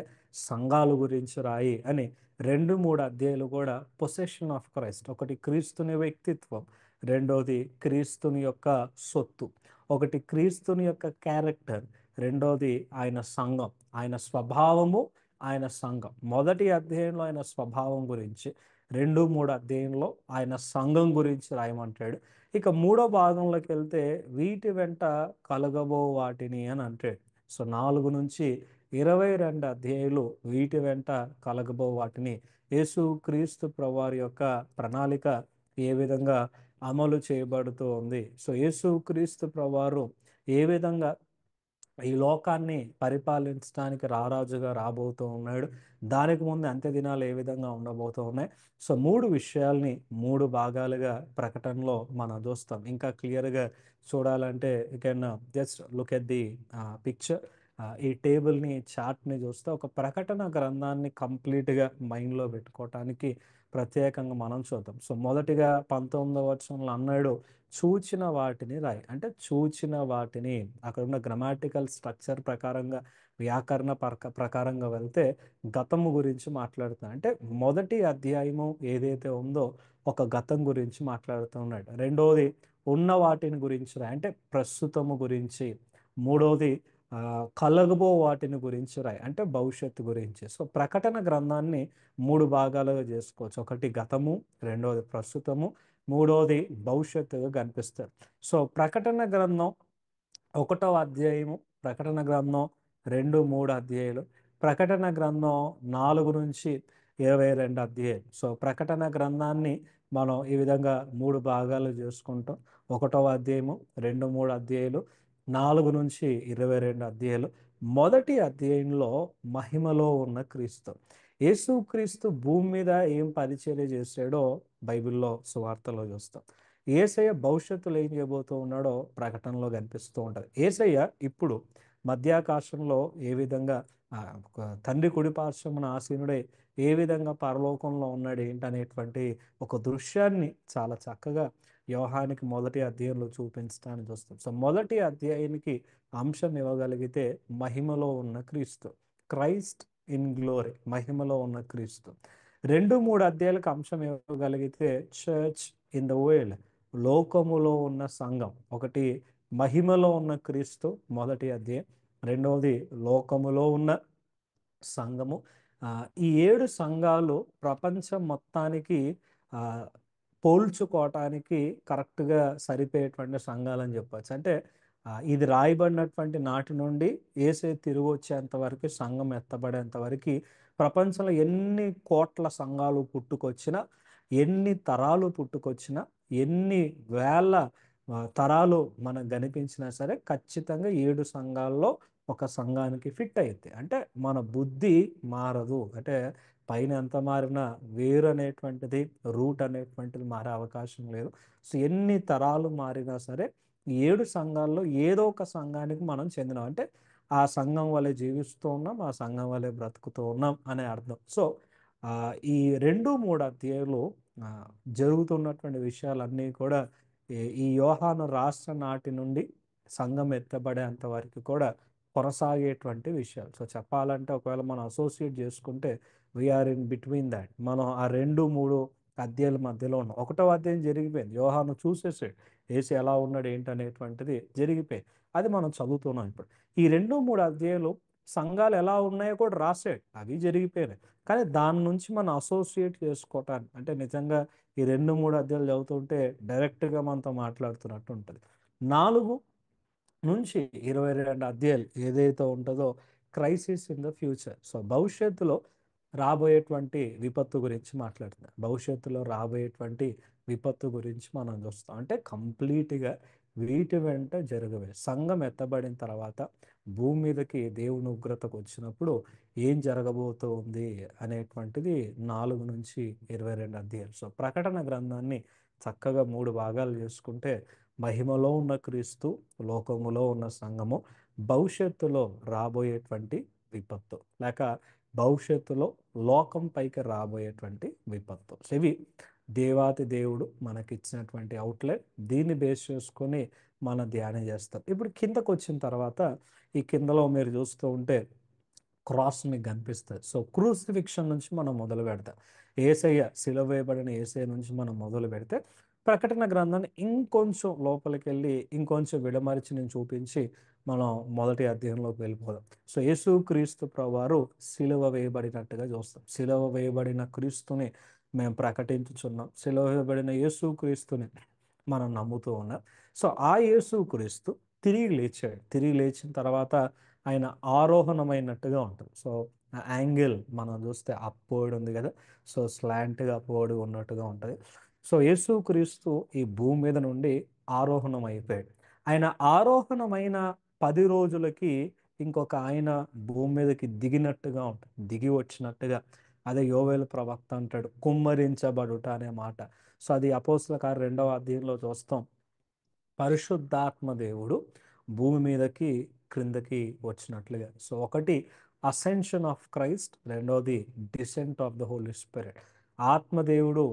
సంఘాల గురించి రాయి అని 2, 3 అధ్యాయులు కూడా పొసెషన్ ఆఫ్ క్రైస్ట్. ఒకటి క్రీస్తుని వ్యక్తిత్వం, రెండోది క్రీస్తుని యొక్క సొత్తు, ఒకటి క్రీస్తుని యొక్క క్యారెక్టర్, రెండోది ఆయన సంఘం, ఆయన స్వభావము, ఆయన సంఘం. మొదటి అధ్యాయంలో ఆయన స్వభావం గురించి, 2, 3 అధ్యాయంలో ఆయన సంఘం గురించి రాయమంటాడు. ఇక మూడో భాగంలోకి వెళ్తే వీటి వెంట కలగబో వాటిని అని అంటాడు. సో 4 నుంచి 22 అధ్యాయులు వీటి వెంట కలగబో వాటిని, యేసు క్రీస్తు ప్రభువారి యొక్క ప్రణాళిక ఏ విధంగా అమలు చేయబడుతూ ఉంది, సో యేసు క్రీస్తు ప్రభువారు ఏ విధంగా ఈ లోకాన్ని పరిపాలించడానికి రారాజుగా రాబోతూ ఉన్నాడు, దానికి ముందు అంత్య దినాలు ఏ విధంగా ఉండబోతూ ఉన్నాయి. సో 3 విషయాల్ని 3 భాగాలుగా ప్రకటనలో మనం చూస్తాం. ఇంకా క్లియర్గా చూడాలంటే you can just look at the picture. ఈ టేబుల్ని, చార్ట్ని చూస్తే ఒక ప్రకటన గ్రంథాన్ని కంప్లీట్గా మైండ్లో పెట్టుకోవటానికి ప్రత్యేకంగా మనం చూద్దాం. సో మొదటిగా 19వ వచనంలో అన్నాడు చూచిన వాటిని రాయి. అంటే చూచిన వాటిని అక్కడ ఉన్న గ్రామాటికల్ స్ట్రక్చర్ ప్రకారంగా, వ్యాకరణ ప్రకారంగా వెళ్తే గతము గురించి మాట్లాడుతున్నాడు. అంటే మొదటి అధ్యాయము ఏదైతే ఉందో ఒక గతం గురించి మాట్లాడుతూ ఉన్నాడు. రెండవది ఉన్న వాటిని గురించి రాయి, అంటే ప్రస్తుతము గురించి. మూడవది కలగబో వాటిని గురించి రాయి, అంటే భవిష్యత్తు గురించి. సో ప్రకటన గ్రంథాన్ని మూడు భాగాలుగా చేసుకోవచ్చు. ఒకటి గతము, రెండవది ప్రస్తుతము, మూడవది భవిష్యత్తుగా కనిపిస్తారు. సో ప్రకటన గ్రంథం 1వ అధ్యాయము, ప్రకటన గ్రంథం 2, 3 అధ్యాయులు, ప్రకటన గ్రంథం 4 నుంచి 22 అధ్యాయులు. సో ప్రకటన గ్రంథాన్ని మనం ఈ విధంగా మూడు భాగాలు చేసుకుంటాం. 1వ అధ్యాయము, 2, 3 అధ్యాయులు, 4 నుంచి 22 అధ్యాయులు. మొదటి అధ్యాయంలో మహిమలో ఉన్న క్రీస్తు. యేసుక్రీస్తు భూమి మీద ఏం పరిచర్య చేశాడో బైబిల్లో, సువార్తలో చూస్తాం. యేసయ్య భవిష్యత్తులో ఏం చేయబోతూ ఉన్నాడో ప్రకటనలో కనిపిస్తూ ఉంటుంది. యేసయ్య ఇప్పుడు మధ్యాకాశంలో ఏ విధంగా ఒక తండ్రి కుడి పార్శ్వమున ఆసీనుడై ఏ విధంగా పరలోకంలో ఉన్నాడు ఏంటనేటువంటి ఒక దృశ్యాన్ని చాలా చక్కగా యోహానికి మొదటి అధ్యాయంలో చూపించడానికి చూస్తాం. సో మొదటి అధ్యాయానికి అంశం ఇవ్వగలిగితే మహిమలో ఉన్న క్రీస్తు, క్రైస్ట్ ఇన్ గ్లోరీ, మహిమలో ఉన్న క్రీస్తు. 2, 3 అధ్యాయులకు అంశం ఇవ్వగలిగితే చర్చ్ ఇన్ ద వరల్డ్, లోకములో ఉన్న సంఘం. ఒకటి మహిమలో ఉన్న క్రీస్తు మొదటి అధ్యాయం, రెండవది లోకములో ఉన్న సంఘము. ఈ 7 సంఘాలు ప్రపంచం మొత్తానికి ఆ, పోల్చుకోవటానికి కరెక్ట్గా సరిపోయేటువంటి సంఘాలని చెప్పచ్చు. అంటే ఇది రాయబడినటువంటి నాటి నుండి ఏసే తిరిగి వచ్చేంత వరకు, సంఘం ఎత్తబడేంత వరకు ప్రపంచంలో ఎన్ని కోట్ల సంఘాలు పుట్టుకొచ్చినా, ఎన్ని తరాలు పుట్టుకొచ్చినా, ఎన్ని వేల తరాలు మనకు కనిపించినా సరే ఖచ్చితంగా 7 సంఘాల్లో ఒక సంఘానికి ఫిట్ అయితే, అంటే మన బుద్ధి మారదు. అంటే పైన ఎంత మారినా వేరు అనేటువంటిది, రూట్ అనేటువంటిది మారే అవకాశం లేదు. సో ఎన్ని తరాలు మారినా సరే 7 సంఘాల్లో ఏదో ఒక సంఘానికి మనం చెందినాం, అంటే ఆ సంఘం వల్లే జీవిస్తూ ఉన్నాం, ఆ సంఘం వల్లే బ్రతుకుతూ ఉన్నాం అనే అర్థం. సో ఆ, ఈ 2, 3 అధ్యాయులు ఆ, జరుగుతున్నటువంటి విషయాలన్నీ కూడా ఈ యోహాను రాష్ట్ర నాటి నుండి సంఘం ఎత్తబడేంత వరకు కూడా కొనసాగేటువంటి విషయాలు. సో చెప్పాలంటే ఒకవేళ మనం అసోసియేట్ చేసుకుంటే వీఆర్ ఇన్ బిట్వీన్ దాట్. మనం ఆ 2, 3 అధ్యాయుల మధ్యలో ఉన్నాం. 1వ అధ్యాయం జరిగిపోయింది, యోహాను చూసేసాడు ఏసు ఎలా ఉన్నాడు ఏంటనేటువంటిది జరిగిపోయింది. అది మనం చదువుతున్నాం ఇప్పుడు. ఈ 2, 3 అధ్యాయులు సంఘాలు ఎలా ఉన్నాయో కూడా రాసాడు, అవి జరిగిపోయినాయి. కానీ దాని నుంచి మనం అసోసియేట్ చేసుకోవటానికి, అంటే నిజంగా ఈ 2, 3 అధ్యాయులు చదువుతుంటే డైరెక్ట్గా మనతో మాట్లాడుతున్నట్టు ఉంటుంది. 4 నుంచి 22 అధ్యాయులు ఏదైతే ఉంటుందో crisis in the future. So భవిష్యత్తులో రాబోయేటువంటి విపత్తు గురించి మాట్లాడుతున్నాం. భవిష్యత్తులో రాబోయేటువంటి విపత్తు గురించి మనం చూస్తాం. అంటే కంప్లీట్గా వీటి వెంట జరగవే, సంఘం ఎత్తబడిన తర్వాత భూమి మీదకి దేవుని ఉగ్రతకు వచ్చినప్పుడు ఏం జరగబోతోంది అనేటువంటిది 4 నుంచి 22 అధ్యాయులు. సో ప్రకటన గ్రంథాన్ని చక్కగా మూడు భాగాలు చేసుకుంటే మహిమలో ఉన్న క్రీస్తు, లోకములో ఉన్న సంఘము, భవిష్యత్తులో రాబోయేటువంటి విపత్తు, లేక భవిష్యత్తులో లోకం పైకి రాబోయేటువంటి విపత్తు. సో ఇవి దేవాతి దేవుడు మనకిచ్చినటువంటి అవుట్లెట్. దీన్ని బేస్ చేసుకొని మనం ధ్యానం చేస్తాం. ఇప్పుడు కిందకు వచ్చిన తర్వాత ఈ కిందలో మీరు చూస్తూ ఉంటే క్రాస్ మీకు కనిపిస్తుంది. సో క్రూసిఫిక్షన్ నుంచి మనం మొదలు పెడతాం. ఏసయ్య సిలువ వేయబడిన ఏసయ్య నుంచి మనం మొదలు పెడితే ప్రకటన గ్రంథాన్ని ఇంకొంచెం లోపలికి వెళ్ళి ఇంకొంచెం విడమరిచి నేను చూపించి మనం మొదటి అధ్యాయంలోకి వెళ్ళిపోదాం. సో యేసు క్రీస్తు ప్రభువారు సిలువ వేయబడినట్టుగా చూస్తాం. సిలువ వేయబడిన క్రీస్తుని మేము ప్రకటించుచున్నాం. సిలువ వేయబడిన యేసు క్రీస్తుని మనం నమ్ముతూ ఉన్నాం. సో ఆ యేసు క్రీస్తు తిరిగి లేచాడు. తిరిగి లేచిన తర్వాత ఆయన ఆరోహణమైనట్టుగా ఉంటుంది. సో ఆ యాంగిల్ మనం చూస్తే అప్వర్డ్ ఉంది కదా, సో స్లాంట్గా అప్వర్డ్ ఉన్నట్టుగా ఉంటుంది. సో యేసుక్రీస్తు ఈ భూమి మీద నుండి ఆరోహణం అయిపోయాడు. ఆయన ఆరోహణమైన 10 రోజులకి ఇంకొక ఆయన భూమి మీదకి దిగినట్టుగా ఉంటుంది, దిగి వచ్చినట్టుగా. అదే యోవేలు ప్రవక్త అంటాడు కుమ్మరించబడుట అనే మాట. సో అది అపోస్తల కార్యం 2వ అధ్యాయంలో చూస్తాం. పరిశుద్ధాత్మ దేవుడు భూమి మీదకి క్రిందకి వచ్చినట్లుగా. సో ఒకటి అసెన్షన్ ఆఫ్ క్రైస్ట్, రెండవది descent of the Holy Spirit. ఆత్మదేవుడు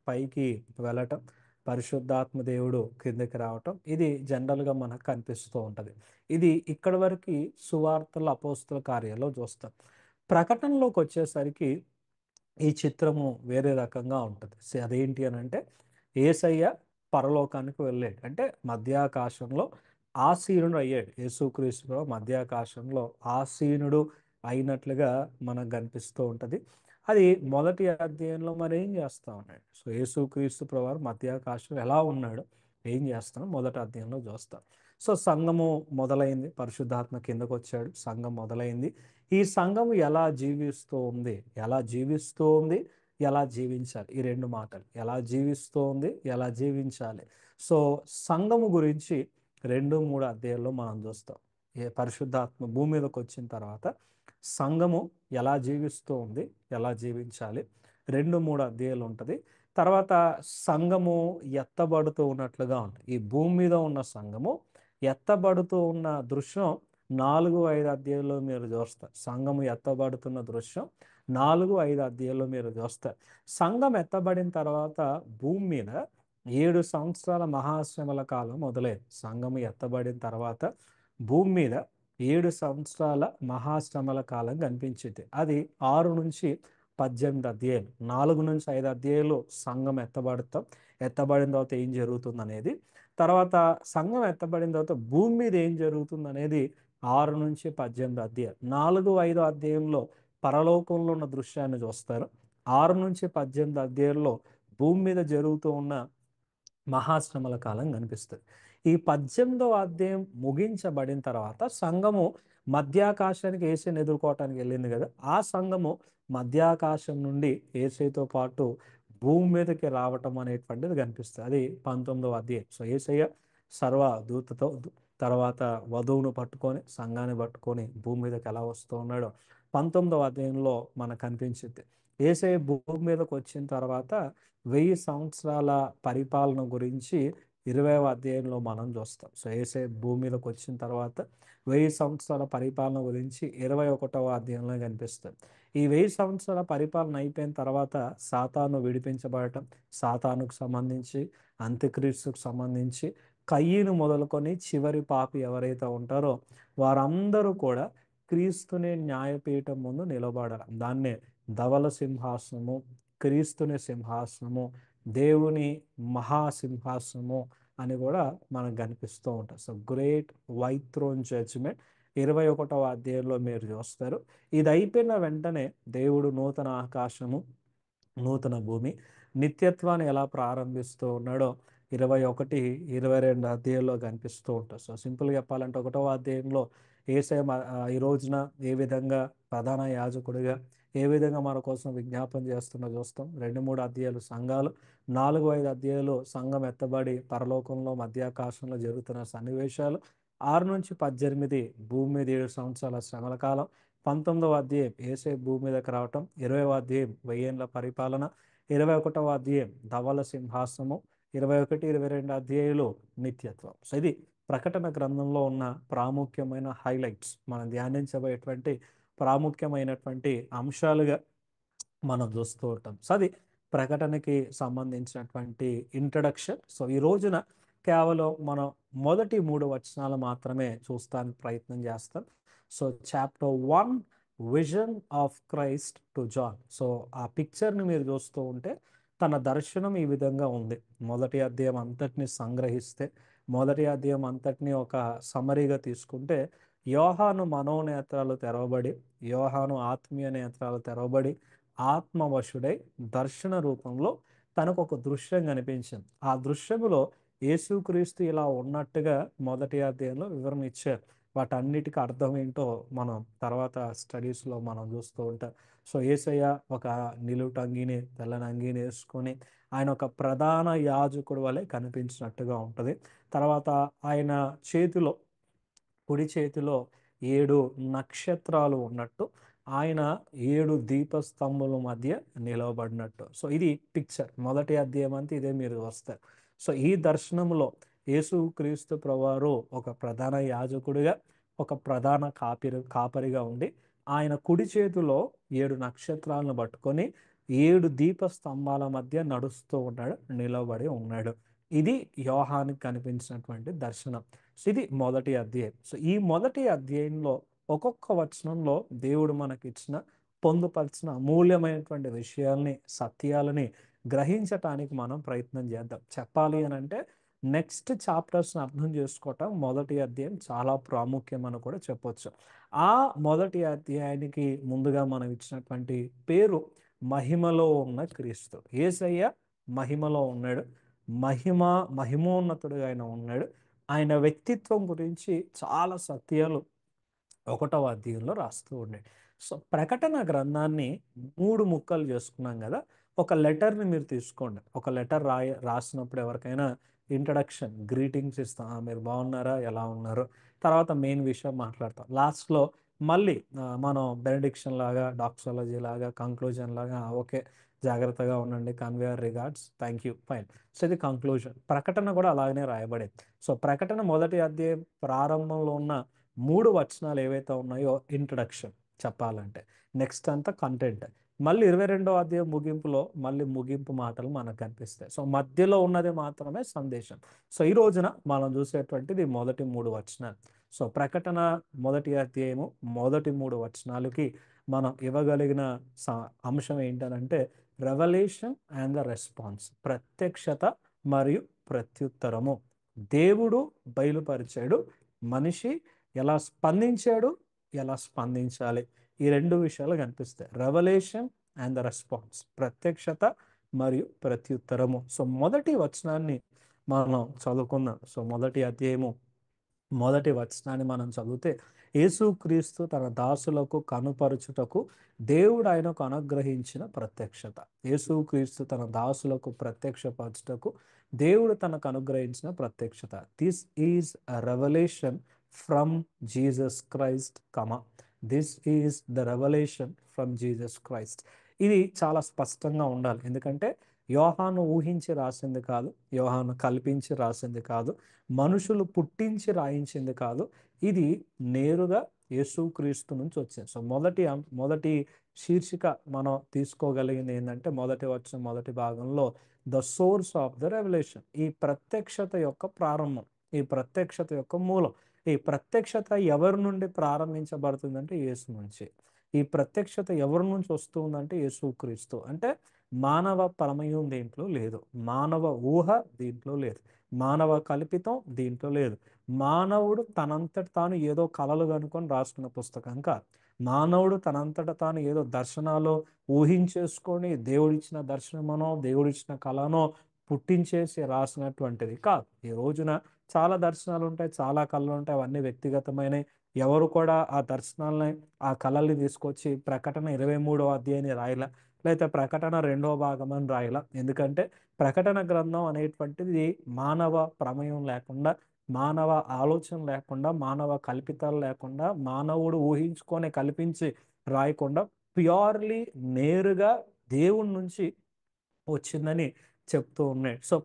పైకి వెళ్ళటం, పరిశుద్ధాత్మ దేవుడు క్రిందకి రావటం, ఇది జనరల్గా మనకు కనిపిస్తూ ఉంటుంది. ఇది ఇక్కడ వరకు సువార్తల అపోస్తల కార్యాల్లో చూస్తాం. ప్రకటనలోకి వచ్చేసరికి ఈ చిత్రము వేరే రకంగా ఉంటుంది. అదేంటి అని అంటే యేసయ్య పరలోకానికి వెళ్ళాడు. అంటే మధ్యాకాశంలో ఆసీనుడు అయ్యాడు. యేసుక్రీస్తు మధ్యాకాశంలో ఆసీనుడు అయినట్లుగా మనకు కనిపిస్తూ ఉంటుంది. అది మొదటి అధ్యాయంలో మరి ఏం చేస్తా ఉన్నాడు. సో యేసుక్రీస్తు ప్రభువారు మధ్యాకాశంలో ఎలా ఉన్నాడు, ఏం చేస్తానో మొదటి అధ్యాయంలో చూస్తాం. సో సంఘము మొదలైంది, పరిశుద్ధాత్మ కిందకు వచ్చాడు, సంఘం మొదలైంది. ఈ సంఘము ఎలా జీవిస్తూ ఉంది, ఎలా జీవిస్తూ ఉంది, ఎలా జీవించాలి, ఈ రెండు మాటలు, ఎలా జీవిస్తూ ఉంది, ఎలా జీవించాలి. సో సంఘము గురించి 2-3 అధ్యాయాల్లో మనం చూస్తాం. ఏ పరిశుద్ధాత్మ భూమి మీదకి వచ్చిన తర్వాత సంఘము ఎలా జీవిస్తూ ఉంది, ఎలా జీవించాలి, 2-3 అధ్యాయాలు ఉంటుంది. తర్వాత సంఘము ఎత్తబడుతూ ఉన్నట్లుగా ఉంటుంది. ఈ భూమి మీద ఉన్న సంఘము ఎత్తబడుతూ ఉన్న దృశ్యం 4-5 అధ్యాయుల్లో మీరు చూస్తారు. సంఘము ఎత్తబడుతున్న దృశ్యం 4-5 అధ్యాయుల్లో మీరు చూస్తారు. సంఘం ఎత్తబడిన తర్వాత భూమి మీద 7 సంవత్సరాల మహాశ్రమల కాలం మొదలైంది. సంఘము ఎత్తబడిన తర్వాత భూమి మీద 7 సంవత్సరాల మహాశ్రమల కాలం కనిపించింది. అది 6-18 అధ్యాయులు, 4-5 అధ్యాయులు సంఘం ఎత్తబడిన తర్వాత ఏం జరుగుతుంది అనేది, తర్వాత సంఘం ఎత్తబడిన తర్వాత భూమి మీద ఏం జరుగుతుంది అనేది 6-18 అధ్యాయాలు. 4-5 అధ్యాయంలో పరలోకంలో ఉన్న దృశ్యాన్ని చూస్తారు. 6-18 అధ్యాయంలో భూమి మీద జరుగుతూ ఉన్న మహాశ్రమల కాలం కనిపిస్తుంది. ఈ 18వ అధ్యాయం ముగించబడిన తర్వాత సంఘము మధ్యాకాశానికి యేసుని ఎదుర్కోవటానికి వెళ్ళింది కదా, ఆ సంఘము మధ్యాకాశం నుండి యేసుతో పాటు భూమి మీదకి రావటం అనేటువంటిది కనిపిస్తుంది. అది 19వ అధ్యాయం. సో యేసయ్య సర్వ దూతతో తర్వాత వధువును పట్టుకొని సంఘాన్ని పట్టుకొని భూమి మీదకి ఎలా వస్తూ ఉన్నాడో 19వ అధ్యాయంలో మనకు కనిపించింది. యేసయ్య భూమి మీదకి వచ్చిన తర్వాత 1000 సంవత్సరాల పరిపాలన గురించి 20వ అధ్యాయంలో మనం చూస్తాం. సో యేసయ్య భూమి మీదకి వచ్చిన తర్వాత 1000 సంవత్సరాల పరిపాలన గురించి 21వ అధ్యాయంలో కనిపిస్తుంది. ఈ 1000 సంవత్సరాల పరిపాలన అయిపోయిన తర్వాత సాతాను విడిపించబడటం, సాతానుకు సంబంధించి, అంత్యక్రీస్తుకు సంబంధించి, కయ్యను మొదలుకొని చివరి పాపి ఎవరైతే ఉంటారో వారందరూ కూడా క్రీస్తుని న్యాయపీఠం ముందు నిలబడాలి. దాన్నే ధవల సింహాసనము, క్రీస్తుని సింహాసనము, దేవుని మహాసింహాసనము అని కూడా మనకు కనిపిస్తూ ఉంటుంది. So great white throne judgement 21వ అధ్యాయంలో మీరు చూస్తారు. ఇది అయిపోయిన వెంటనే దేవుడు నూతన ఆకాశము, నూతన భూమి, నిత్యత్వాన్ని ఎలా ప్రారంభిస్తూ ఉన్నాడో 21-22 అధ్యాయంలో కనిపిస్తూ ఉంటుంది. సో సింపుల్గా చెప్పాలంటే 1వ అధ్యాయంలో యేసయ్య ఈ రోజున ఏ విధంగా ప్రధాన యాజకుడిగా ఏ విధంగా మన కోసం విజ్ఞాపన చేస్తున్నా చూస్తాం. 2-3 అధ్యాయాలు సంఘాలు, 4-5 అధ్యాయాలు సంఘం ఎత్తబడి పరలోకంలో మధ్యాకాశంలో జరుగుతున్న సన్నివేశాలు, 6-18 భూమి మీద 7 సంవత్సరాల శ్రమల కాలం, 19వ అధ్యాయం యేసయ్య భూమి మీదకి రావటం, 20వ అధ్యాయం 1000 ఏళ్ల పరిపాలన, 21వ అధ్యాయం ధవల సింహాసనము, 21-22 అధ్యాయులు నిత్యత్వం. సో ఇది ప్రకటన గ్రంథంలో ఉన్న ప్రాముఖ్యమైన హైలైట్స్, మనం ధ్యానించబోయేటువంటి ప్రాముఖ్యమైనటువంటి అంశాలుగా మనం చూస్తూ ఉంటాం. సో అది ప్రకటనకి సంబంధించినటువంటి ఇంట్రడక్షన్. సో ఈ రోజున కేవలం మనం మొదటి 3 వచనాలు మాత్రమే చూస్తానికి ప్రయత్నం చేస్తాం. So chapter 1 vision of Christ to John. So ఆ పిక్చర్ని మీరు చూస్తూ ఉంటే తన దర్శనం ఈ విధంగా ఉంది. మొదటి అధ్యాయం అంతటిని సంగ్రహిస్తే, మొదటి అధ్యాయం అంతటిని ఒక సమరీగా తీసుకుంటే, యోహాను మనోనేత్రాలు తెరవబడి, యోహాను ఆత్మీయ నేత్రాలు తెరవబడి ఆత్మవశుడై దర్శన రూపంలో తనకు ఒక దృశ్యం కనిపించింది. ఆ దృశ్యములో యేసుక్రీస్తు ఇలా ఉన్నట్టుగా మొదటి అధ్యాయంలో వివరణ ఇచ్చారు. వాటన్నిటికీ అర్థం ఏంటో మనం తర్వాత స్టడీస్లో మనం చూస్తూ ఉంటాం. సో యేసయ్య ఒక నిలుటంగిని, తెల్లని అంగీని వేసుకొని ఆయన ఒక ప్రధాన యాజకుడు వలె కనిపించినట్టుగా ఉంటుంది. తర్వాత ఆయన చేతిలో, కుడి చేతిలో 7 నక్షత్రాలు ఉన్నట్టు, ఆయన 7 దీపస్తంభముల మధ్య నిలవబడినట్టు. సో ఇది పిక్చర్. మొదటి అధ్యాయం అంతా ఇదే మీరు వస్తారు. సో ఈ దర్శనంలో యేసుక్రీస్తు ప్రభువారు ఒక ప్రధాన యాజకుడిగా, ఒక ప్రధాన కాపరిగా ఉండి, ఆయన కుడి చేతిలో 7 నక్షత్రాలను పట్టుకొని 7 దీపస్తంభాల మధ్య నడుస్తూ ఉన్నాడు, నిలబడి ఉన్నాడు. ఇది యోహానికి కనిపించినటువంటి దర్శనం. సో ఇది మొదటి అధ్యాయం. సో ఈ మొదటి అధ్యాయంలో ఒక్కొక్క వచనంలో దేవుడు మనకి ఇచ్చిన, పొందుపరిచిన అమూల్యమైనటువంటి విషయాల్ని, సత్యాలని గ్రహించటానికి మనం ప్రయత్నం చేద్దాం. చెప్పాలి అని అంటే నెక్స్ట్ చాప్టర్స్ని అర్థం చేసుకోవటం మొదటి అధ్యాయం చాలా ప్రాముఖ్యం అని కూడా చెప్పొచ్చు. ఆ మొదటి అధ్యాయానికి ముందుగా మనం ఇచ్చినటువంటి పేరు మహిమలో ఉన్న క్రీస్తు. యేసయ్య మహిమలో ఉన్నాడు. మహిమ మహిమోన్నతుడుగా ఆయన ఉన్నాడు. ఆయన వ్యక్తిత్వం గురించి చాలా సత్యాలు 1వ అధ్యాయంలో రాస్తూ ఉండే. సో ప్రకటన గ్రంథాన్ని 3 ముక్కలు చేసుకున్నాం కదా. ఒక లెటర్ని మీరు తీసుకోండి. ఒక లెటర్ రాసినప్పుడు ఎవరికైనా ఇంట్రడక్షన్ గ్రీటింగ్స్ ఇస్తాం. మీరు బాగున్నారా, ఎలా ఉన్నారు, తర్వాత మెయిన్ విషయం మాట్లాడతాం. లాస్ట్లో మళ్ళీ మనం బెనడిక్షన్ లాగా, డాక్సాలజీ లాగా, కంక్లూజన్ లాగా ఓకే జాగ్రత్తగా ఉండండి, conveyor regards, thank you, fine. So ఇది కంక్లూజన్. ప్రకటన కూడా అలాగనే రాయబడేది. సో ప్రకటన మొదటి అధ్యాయం ప్రారంభంలో ఉన్న 3 వచనాలు ఏవైతే ఉన్నాయో ఇంట్రడక్షన్ చెప్పాలంటే, నెక్స్ట్ అంతా కంటెంట్. మళ్ళీ 22వ అధ్యాయం ముగింపులో మళ్ళీ ముగింపు మాటలు మనకు కనిపిస్తాయి. సో మధ్యలో ఉన్నది మాత్రమే సందేశం. సో ఈ రోజున మనం చూసేటువంటిది మొదటి 3 వచనాలు. సో ప్రకటన మొదటి అధ్యాయము మొదటి 3 వచనాలకి మనం ఇవ్వగలిగిన అంశం ఏంటంటే రెవల్యూషన్ అండ్ ద రెస్పాన్స్, ప్రత్యక్షత మరియు ప్రత్యుత్తరము. దేవుడు బయలుపరిచాడు, మనిషి ఎలా స్పందించాడు, ఎలా స్పందించాలి, ఈ 2 విషయాలు కనిపిస్తాయి. రెవల్యూషన్ అండ్ ద రెస్పాన్స్, ప్రత్యక్షత మరియు ప్రత్యుత్తరము. సో మొదటి వచనాన్ని మనం చదువుకుందాం. సో మొదటి అధ్యాయము మొదటి వచనాన్ని మనం చదివితే, యేసుక్రీస్తు తన దాసులకు కనుపరుచుటకు దేవుడు ఆయనకు అనుగ్రహించిన ప్రత్యక్షత. యేసుక్రీస్తు తన దాసులకు ప్రత్యక్షపరచుటకు దేవుడు తనకు అనుగ్రహించిన ప్రత్యక్షత. This is a revolution from Jesus Christ comma. This is the revolution from Jesus Christ. ఇది చాలా స్పష్టంగా ఉండాలి. ఎందుకంటే యోహాను ఊహించి రాసింది కాదు, యోహాను కల్పించి రాసింది కాదు, మనుషులు పుట్టించి రాయించింది కాదు. ఇది నేరుగా యేసుక్రీస్తు నుంచి వచ్చింది. సో మొదటి శీర్షిక మనం తీసుకోగలిగింది ఏంటంటే, మొదటి వచ్చిన మొదటి భాగంలో the source of the revolution, ఈ ప్రత్యక్షత యొక్క ప్రారంభం, ఈ ప్రత్యక్షత యొక్క మూలం. ఈ ప్రత్యక్షత ఎవరి నుండి ప్రారంభించబడుతుందంటే యేసు నుంచి. ఈ ప్రత్యక్షత ఎవరి నుంచి వస్తుందంటే యేసుక్రీస్తు. అంటే మానవ ప్రమేయం దీంట్లో లేదు, మానవ ఊహ దీంట్లో లేదు, మానవ కల్పితం దీంట్లో లేదు. మానవుడు తనంతట తాను ఏదో కలలు కనుకొని రాసుకున్న పుస్తకం కాదు. మానవుడు తనంతట తాను ఏదో దర్శనాలు ఊహించేసుకొని దేవుడిచ్చిన దర్శనమనో దేవుడిచ్చిన కళనో పుట్టించేసి రాసినటువంటిది కాదు. ఈ రోజున చాలా దర్శనాలు ఉంటాయి, చాలా కళలు ఉంటాయి, అవన్నీ వ్యక్తిగతమైనవి. ఎవరు కూడా ఆ దర్శనాలని, ఆ కళల్ని తీసుకొచ్చి ప్రకటన 23వ అధ్యాయాన్ని రాయలే, లేకపోతే ప్రకటన 2వ భాగం అని రాయలా. ఎందుకంటే ప్రకటన గ్రంథం అనేటువంటిది మానవ ప్రమేయం లేకుండా, మానవ ఆలోచన లేకుండా, మానవ కల్పితాలు లేకుండా, మానవుడు ఊహించుకొని కల్పించి రాయకుండా ప్యూర్లీ నేరుగా దేవుడి నుంచి వచ్చిందని చెప్తూ ఉన్నాయి. సో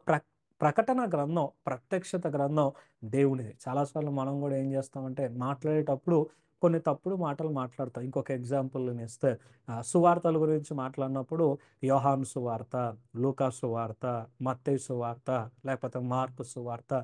ప్రకటన గ్రంథం, ప్రత్యక్షత గ్రంథం దేవుడిది. చాలాసార్లు మనం కూడా ఏం చేస్తామంటే మాట్లాడేటప్పుడు కొన్ని తప్పుడు మాటలు మాట్లాడతాం. ఇంకొక ఎగ్జాంపుల్ నేను ఇస్తే, సువార్తల గురించి మాట్లాడినప్పుడు యోహాను సువార్త, లూకా సువార్త, మత్తయి సువార్త, లేకపోతే మార్కు సువార్త,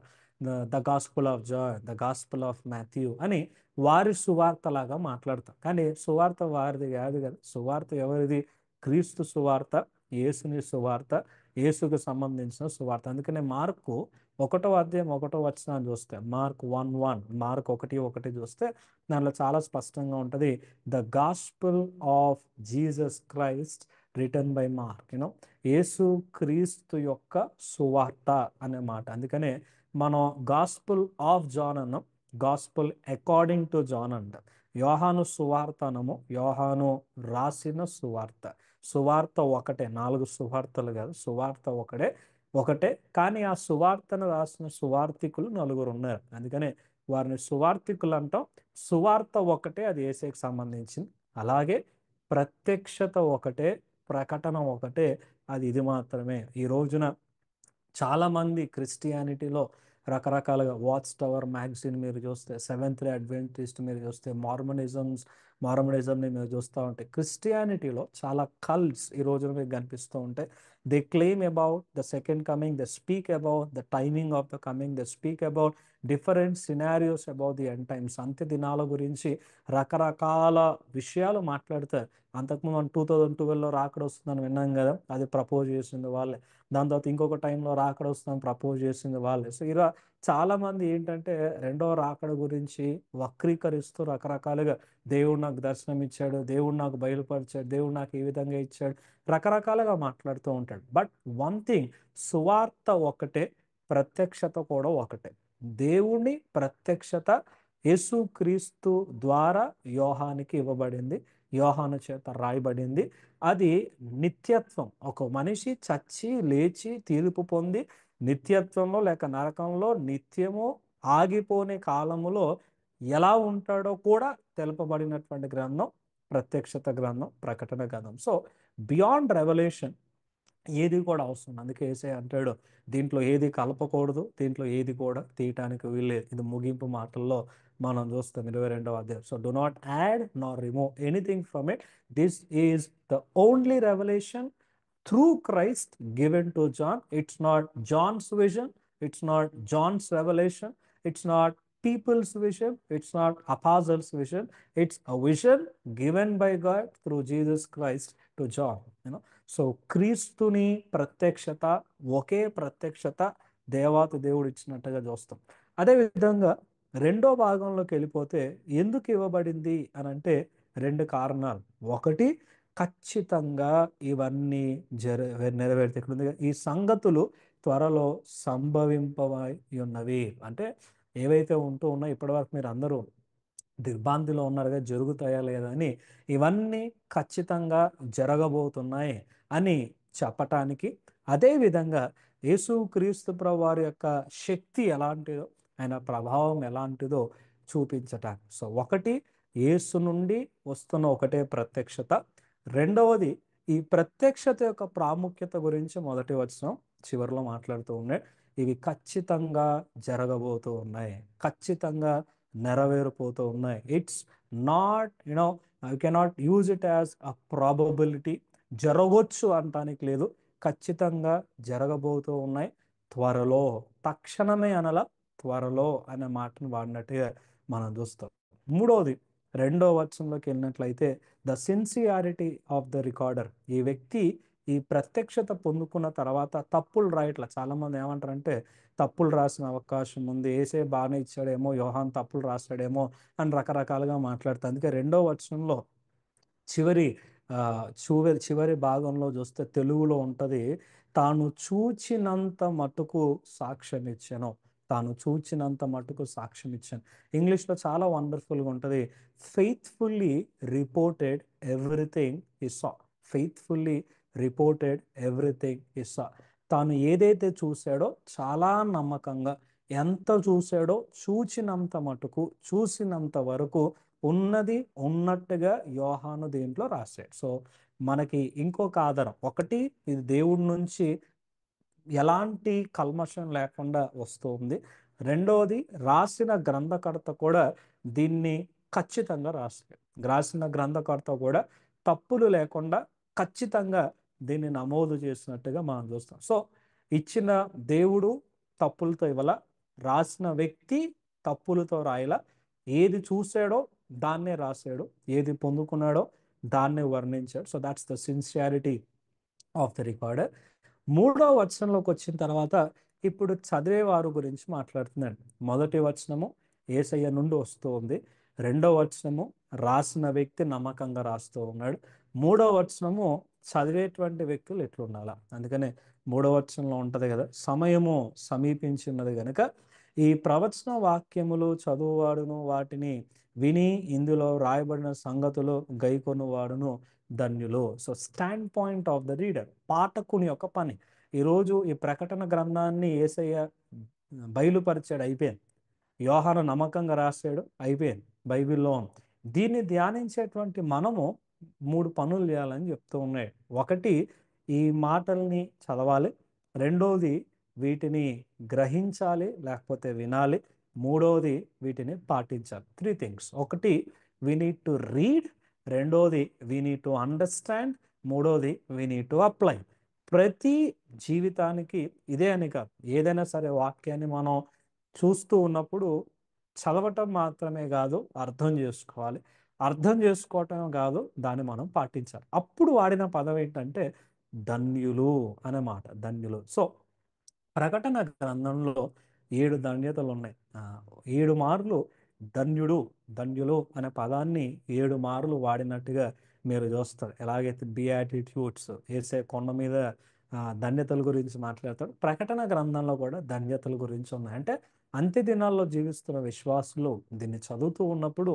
the gospel of John, the gospel of Matthew అని వారి సువార్త లాగా మాట్లాడతాం. కానీ సువార్త వారిది కాదు కదా. సువార్త ఎవరిది? క్రీస్తు సువార్త, యేసుని సువార్త, యేసుకు సంబంధించిన సువార్త. అందుకనే మార్కు 1వ అధ్యాయం 1వ వచనాన్ని చూస్తే, మార్క్ 1:1, మార్క్ 1:1 చూస్తే దానిలో చాలా స్పష్టంగా ఉంటుంది, the gospel of Jesus Christ written by Mark. యేసు క్రీస్తు యొక్క సువార్త అనే మాట. అందుకనే మనం గాస్పుల్ ఆఫ్ జాన్ అన్నాం, గాస్పుల్ అకార్డింగ్ టు జాన్ అంటాం. యోహాను సువార్త అనము, యోహాను రాసిన సువార్త. సువార్త ఒకటే, 4 సువార్తలు కాదు, సువార్త ఒకటే. కానీ ఆ సువార్తను రాసిన సువార్థికులు 4 ఉన్నారు. అందుకనే వారిని సువార్థికులు అంటాం. సువార్త ఒకటే, అది యేసుకి సంబంధించింది. అలాగే ప్రత్యక్షత ఒకటే, ప్రకటన ఒకటే, అది ఇది మాత్రమే. ఈ రోజున చాలామంది క్రిస్టియానిటీలో రకరకాలుగా, వాచ్ టవర్ మ్యాగజైన్ మీరు చూస్తే, సెవెంత్ డే అడ్వెంటిస్ట్ మీరు చూస్తే, మార్మనిజంని మీరు చూస్తూ ఉంటే, క్రిస్టియానిటీలో చాలా కల్ట్స్ ఈ రోజున మీకు కనిపిస్తూ ఉంటాయి. They claim about the second coming, they speak about the timing of the coming, they speak about different scenarios about the end times, అంత్య దినాల గురించి రకరకాల విషయాలు మాట్లాడతారు. అంతకుముందు మనం 2012లో రాకడ వస్తుందని విన్నాం కదా, అది ప్రపోజ్ చేసింది వాళ్ళే. దాని తర్వాత ఇంకొక టైంలో రాకడ వస్తుందని ప్రపోజ్ చేసింది వాళ్ళే. సో ఇలా చాలామంది ఏంటంటే రెండో రాకడ గురించి వక్రీకరిస్తూ రకరకాలుగా దేవుడు నాకు దర్శనం ఇచ్చాడు, దేవుడు నాకు బయలుపరిచాడు, దేవుడు నాకు ఈ విధంగా ఇచ్చాడు, రకరకాలుగా మాట్లాడుతూ ఉంటాడు. బట్ వన్ థింగ్, సువార్త ఒకటే, ప్రత్యక్షత కూడా ఒకటే. దేవుని ప్రత్యక్షత యేసుక్రీస్తు ద్వారా యోహానికి ఇవ్వబడింది, యోహాను చేత రాయబడింది. అది నిత్యత్వం. ఒక మనిషి చచ్చి లేచి తీర్పు పొంది నిత్యత్వంలో లేక నరకంలో నిత్యము ఆగిపోని కాలములో ఎలా ఉంటాడో కూడా తెలుపబడినటువంటి గ్రంథం ప్రత్యక్షత గ్రంథం, ప్రకటన గ్రంథం. సో బియాండ్ రెవల్యూషన్ ఏది కూడా అవసరం. అందుకే యేసయ్య అంటాడు, దీంట్లో ఏది కలపకూడదు, దీంట్లో ఏది కూడా తీయటానికి వీల్లేదు. ఇది ముగింపు మాటల్లో మనం చూస్తాం 22వ అధ్యాయం. So do not add Nar remove anything from it. This is the only revolution through Christ given to John. It's not John's vision, it's not John's revelation, it's not people's vision, it's not apostles' vision. It's a vision given by God through Jesus Christ to John. So క్రీస్తుని ప్రత్యక్షత, ఒకే ప్రత్యక్షత దేవాతి దేవుడు ఇచ్చినట్టుగా చూస్తాం. అదేవిధంగా రెండో భాగంలోకి వెళ్ళిపోతే ఎందుకు ఇవ్వబడింది అని అంటే 2 కారణాలు. ఒకటి, ఖచ్చితంగా ఇవన్నీ నెరవేర్తే ఈ సంగతులు త్వరలో సంభవింపవై ఉన్నవి. అంటే ఏవైతే ఉంటూ ఉన్నాయో ఇప్పటివరకు మీరు అందరూ దిగ్భ్రాంతిలో ఉన్నారుగా, జరుగుతాయా లేదా అని, ఇవన్నీ ఖచ్చితంగా జరగబోతున్నాయి అని చెప్పటానికి, అదేవిధంగా యేసుక్రీస్తు ప్రభు వారి యొక్క శక్తి ఎలాంటిదో, ఆయన ప్రభావం ఎలాంటిదో చూపించటానికి. సో ఒకటి, యేసు నుండి వస్తున్న ఒకటే ప్రత్యక్షత. రెండవది, ఈ ప్రత్యక్షత యొక్క ప్రాముఖ్యత గురించి మొదటి వచనం చివరిలో మాట్లాడుతూ ఉన్నాయి. ఇవి ఖచ్చితంగా జరగబోతూ ఉన్నాయి, ఖచ్చితంగా నెరవేరిపోతూ ఉన్నాయి. It's not you cannot use it as a probability. జరగవచ్చు అనటానికి లేదు, ఖచ్చితంగా జరగబోతూ ఉన్నాయి. త్వరలో, తక్షణమే అనల, త్వరలో అనే మాటను వాడినట్టుగా మనం చూస్తాం. మూడవది, 2వ వచనంలోకి వెళ్ళినట్లయితే the sincerity of the recorder. ఈ వ్యక్తి ఈ ప్రత్యక్షత పొందుకున్న తర్వాత తప్పులు రాయట్లా. చాలామంది ఏమంటారంటే తప్పులు రాసిన అవకాశం ఉంది, ఏసే బాగానే ఇచ్చాడేమో, యోహాన్ తప్పులు రాస్తాడేమో అని రకరకాలుగా మాట్లాడతారు. అందుకే 2వ వచనంలో చివరి భాగంలో చూస్తే తెలుగులో ఉంటుంది, తాను చూచినంత మటుకు సాక్ష్యం ఇచ్చాను, తాను చూచినంత మటుకు సాక్ష్యం ఇచ్చాను. ఇంగ్లీష్లో చాలా వండర్ఫుల్గా ఉంటుంది, ఫెయిత్ఫుల్లీ రిపోర్టెడ్ ఎవ్రీథింగ్ హి సా. ఫెయిత్ఫుల్లీ రిపోర్టెడ్ ఎవ్రీథింగ్ హి సా. తాను ఏదైతే చూశాడో చాలా నమ్మకంగా, ఎంత చూశాడో చూచినంత మటుకు, చూసినంత వరకు ఉన్నది ఉన్నట్టుగా యోహాను దీంట్లో రాశాడు. సో మనకి ఇంకొక ఆధారం, ఒకటి, ఇది దేవుడి నుంచి ఎలాంటి కల్మషం లేకుండా వస్తుంది. రెండవది, రాసిన గ్రంథకర్త కూడా దీన్ని ఖచ్చితంగా రాశాడు. రాసిన గ్రంథకర్త కూడా తప్పులు లేకుండా ఖచ్చితంగా దీన్ని నమోదు చేసినట్టుగా మనం చూస్తాం. సో ఇచ్చిన దేవుడు తప్పులతో ఇవ్వాల, రాసిన వ్యక్తి తప్పులతో రాయాల. ఏది చూశాడో దాన్నే రాశాడు, ఏది పొందుకున్నాడో దాన్నే వర్ణించాడు. So that's the sincerity of the recorder. 3వ వచనంలోకి వచ్చిన తర్వాత ఇప్పుడు చదివే వారు గురించి మాట్లాడుతున్నాడు. మొదటి వచనము యేసయ్య నుండి వస్తూ ఉంది, 2వ వచనము రాసిన వ్యక్తి నమ్మకంగా రాస్తూ ఉన్నాడు, 3వ వచనము చదివేటువంటి వ్యక్తులు ఎట్లుండాలా. అందుకనే 3వ వచనంలో ఉంటుంది కదా, సమయము సమీపించినది కనుక ఈ ప్రవచన వాక్యములు చదువువాడును వాటిని విని ఇందులో రాయబడిన సంగతులు గైకొనువాడును ధన్యులు. So standpoint of the reader, పాఠకుని యొక్క పని. ఈరోజు ఈ ప్రకటన గ్రంథాన్ని యేసయ్య బయలుపరిచాడు, అయిపోయింది. యోహాను నమ్మకంగా రాశాడు, అయిపోయింది, బైబిల్లో. దీన్ని ధ్యానించేటువంటి మనము 3 పనులు చేయాలని చెప్తూ ఉన్నాయి. ఒకటి, ఈ మాటల్ని చదవాలి. రెండవది, వీటిని గ్రహించాలి లేకపోతే వినాలి. మూడవది, వీటిని పాటించాలి. 3 things. ఒకటి, వీ నీడ్ టు రీడ్. రెండోది, వీ నీడ్ టు అండర్స్టాండ్. మూడోది, వీ నీడ్ టు అప్లై. ప్రతి జీవితానికి ఇదే అని కాదు, ఏదైనా సరే వాక్యాన్ని మనం చూస్తూ ఉన్నప్పుడు చదవటం మాత్రమే కాదు, అర్థం చేసుకోవాలి. అర్థం చేసుకోవటం కాదు, దాన్ని మనం పాటించాలి. అప్పుడు వాడిన పదం ఏంటంటే ధన్యులు అనే మాట, ధన్యులు. సో ప్రకటన గ్రంథంలో 7 ధన్యతలు ఉన్నాయి. 7 మార్లు ధన్యుడు, ధన్యులు అనే పదాన్ని 7 మార్లు వాడినట్టుగా మీరు చూస్తారు. ఎలాగైతే బియాటిట్యూడ్స్ వేసే కొండ మీద ధన్యతల గురించి మాట్లాడతాడు, ప్రకటన గ్రంథంలో కూడా ధన్యతల గురించి ఉన్నాయి. అంటే అంత్య దినాల్లో జీవిస్తున్న విశ్వాసులు దీన్ని చదువుతూ ఉన్నప్పుడు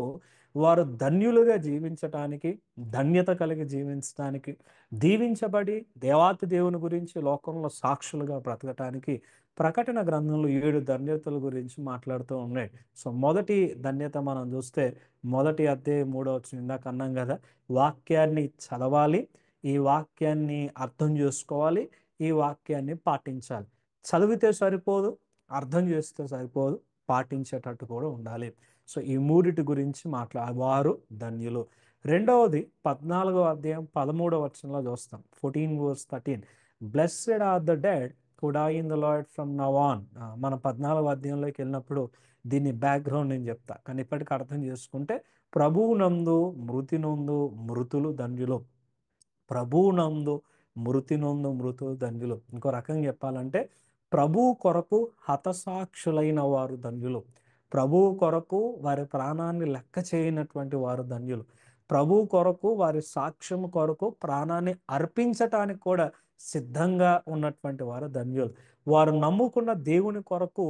వారు ధన్యులుగా జీవించటానికి, ధన్యత కలిగి జీవించడానికి, దీవించబడి దేవాతి దేవుని గురించి లోకంలో సాక్షులుగా బ్రతకటానికి ప్రకటన గ్రంథంలో 7 ధన్యతల గురించి మాట్లాడుతూ ఉన్నాయి. సో మొదటి ధన్యత మనం చూస్తే మొదటి అధ్యాయం 3వ వచనం ఇందాక అన్నాం కదా, వాక్యాన్ని చదవాలి, ఈ వాక్యాన్ని అర్థం చేసుకోవాలి, ఈ వాక్యాన్ని పాటించాలి. చదివితే సరిపోదు, అర్థం చేస్తే సరిపోదు, పాటించేటట్టు కూడా ఉండాలి. సో ఈ మూడిటి గురించి వారు ధన్యులు. రెండవది 14వ అధ్యాయం 13వ వచనంలో చూస్తాం, 14 verse 13, blessed are the dead who die in the Lord from now on. మన 14వ అధ్యాయంలోకి వెళ్ళినప్పుడు దీన్ని బ్యాక్గ్రౌండ్ నేను చెప్తా, కానీ ఇప్పటికి అర్థం చేసుకుంటే ప్రభువునందు మృతి నొందు మృతులు ధన్యులు, ప్రభువునందు మృతి నొందు మృతులు ధన్యులు. ఇంకో రకంగా చెప్పాలంటే ప్రభువు కొరకు హతసాక్షులైన వారు ధన్యులు, ప్రభువు కొరకు వారి ప్రాణాన్ని లెక్క చేయనటువంటి వారు ధన్యులు, ప్రభువు కొరకు వారి సాక్ష్యం కొరకు ప్రాణాన్ని అర్పించటానికి కూడా సిద్ధంగా ఉన్నటువంటి వారు ధన్యులు, వారు నమ్ముకున్న దేవుని కొరకు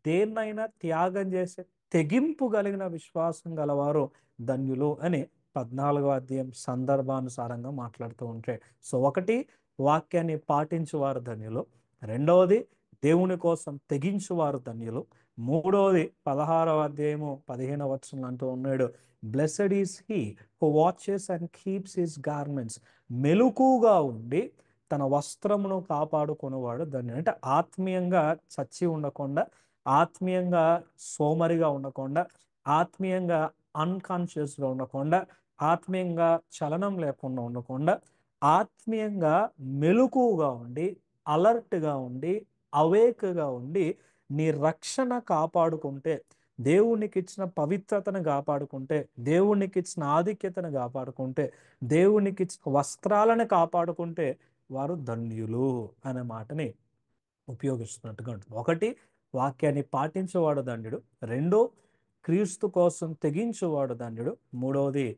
దేన్నైనా త్యాగం చేసే తెగింపు కలిగిన విశ్వాసం గలవారు ధన్యులు అని 14వ అధ్యాయం సందర్భానుసారంగా మాట్లాడుతూ ఉంటాయి. సో ఒకటి, వాక్యాన్ని పాటించువారు ధన్యులు. రెండవది, దేవుని కోసం తెగించువారు ధన్యులు. మూడవది 16వ అధ్యాయము 15వ వచనం అంటూ ఉన్నాడు, blessed is he who watches and keeps his garments, మెలకుగా ఉండి తన వస్త్రమును కాపాడుకునేవాడు ధన్యుడు. అంటే ఆత్మీయంగా చచ్చి ఉండకుండా, ఆత్మీయంగా సోమరిగా ఉండకుండా, ఆత్మీయంగా అన్కాన్షియస్గా ఉండకుండా, ఆత్మీయంగా చలనం లేకుండా ఉండకుండా, ఆత్మీయంగా మెలకుగా ఉండి, అలర్ట్గా ఉండి, అవేక్గా ఉండి నీ రక్షణ కాపాడుకుంటే, దేవునికి ఇచ్చిన పవిత్రతను కాపాడుకుంటే, దేవునికి ఇచ్చిన ఆధిక్యతను కాపాడుకుంటే, దేవునికి ఇచ్చిన వస్త్రాలను కాపాడుకుంటే వారు ధన్యులు అనే మాటని ఉపయోగిస్తున్నట్టుగా ఉంటుంది. ఒకటి, వాక్యాన్ని పాటించేవాడు ధన్యుడు. రెండు, క్రీస్తు కోసం తెగించేవాడు ధన్యుడు. మూడవది,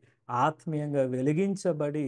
ఆత్మీయంగా వెలిగించబడి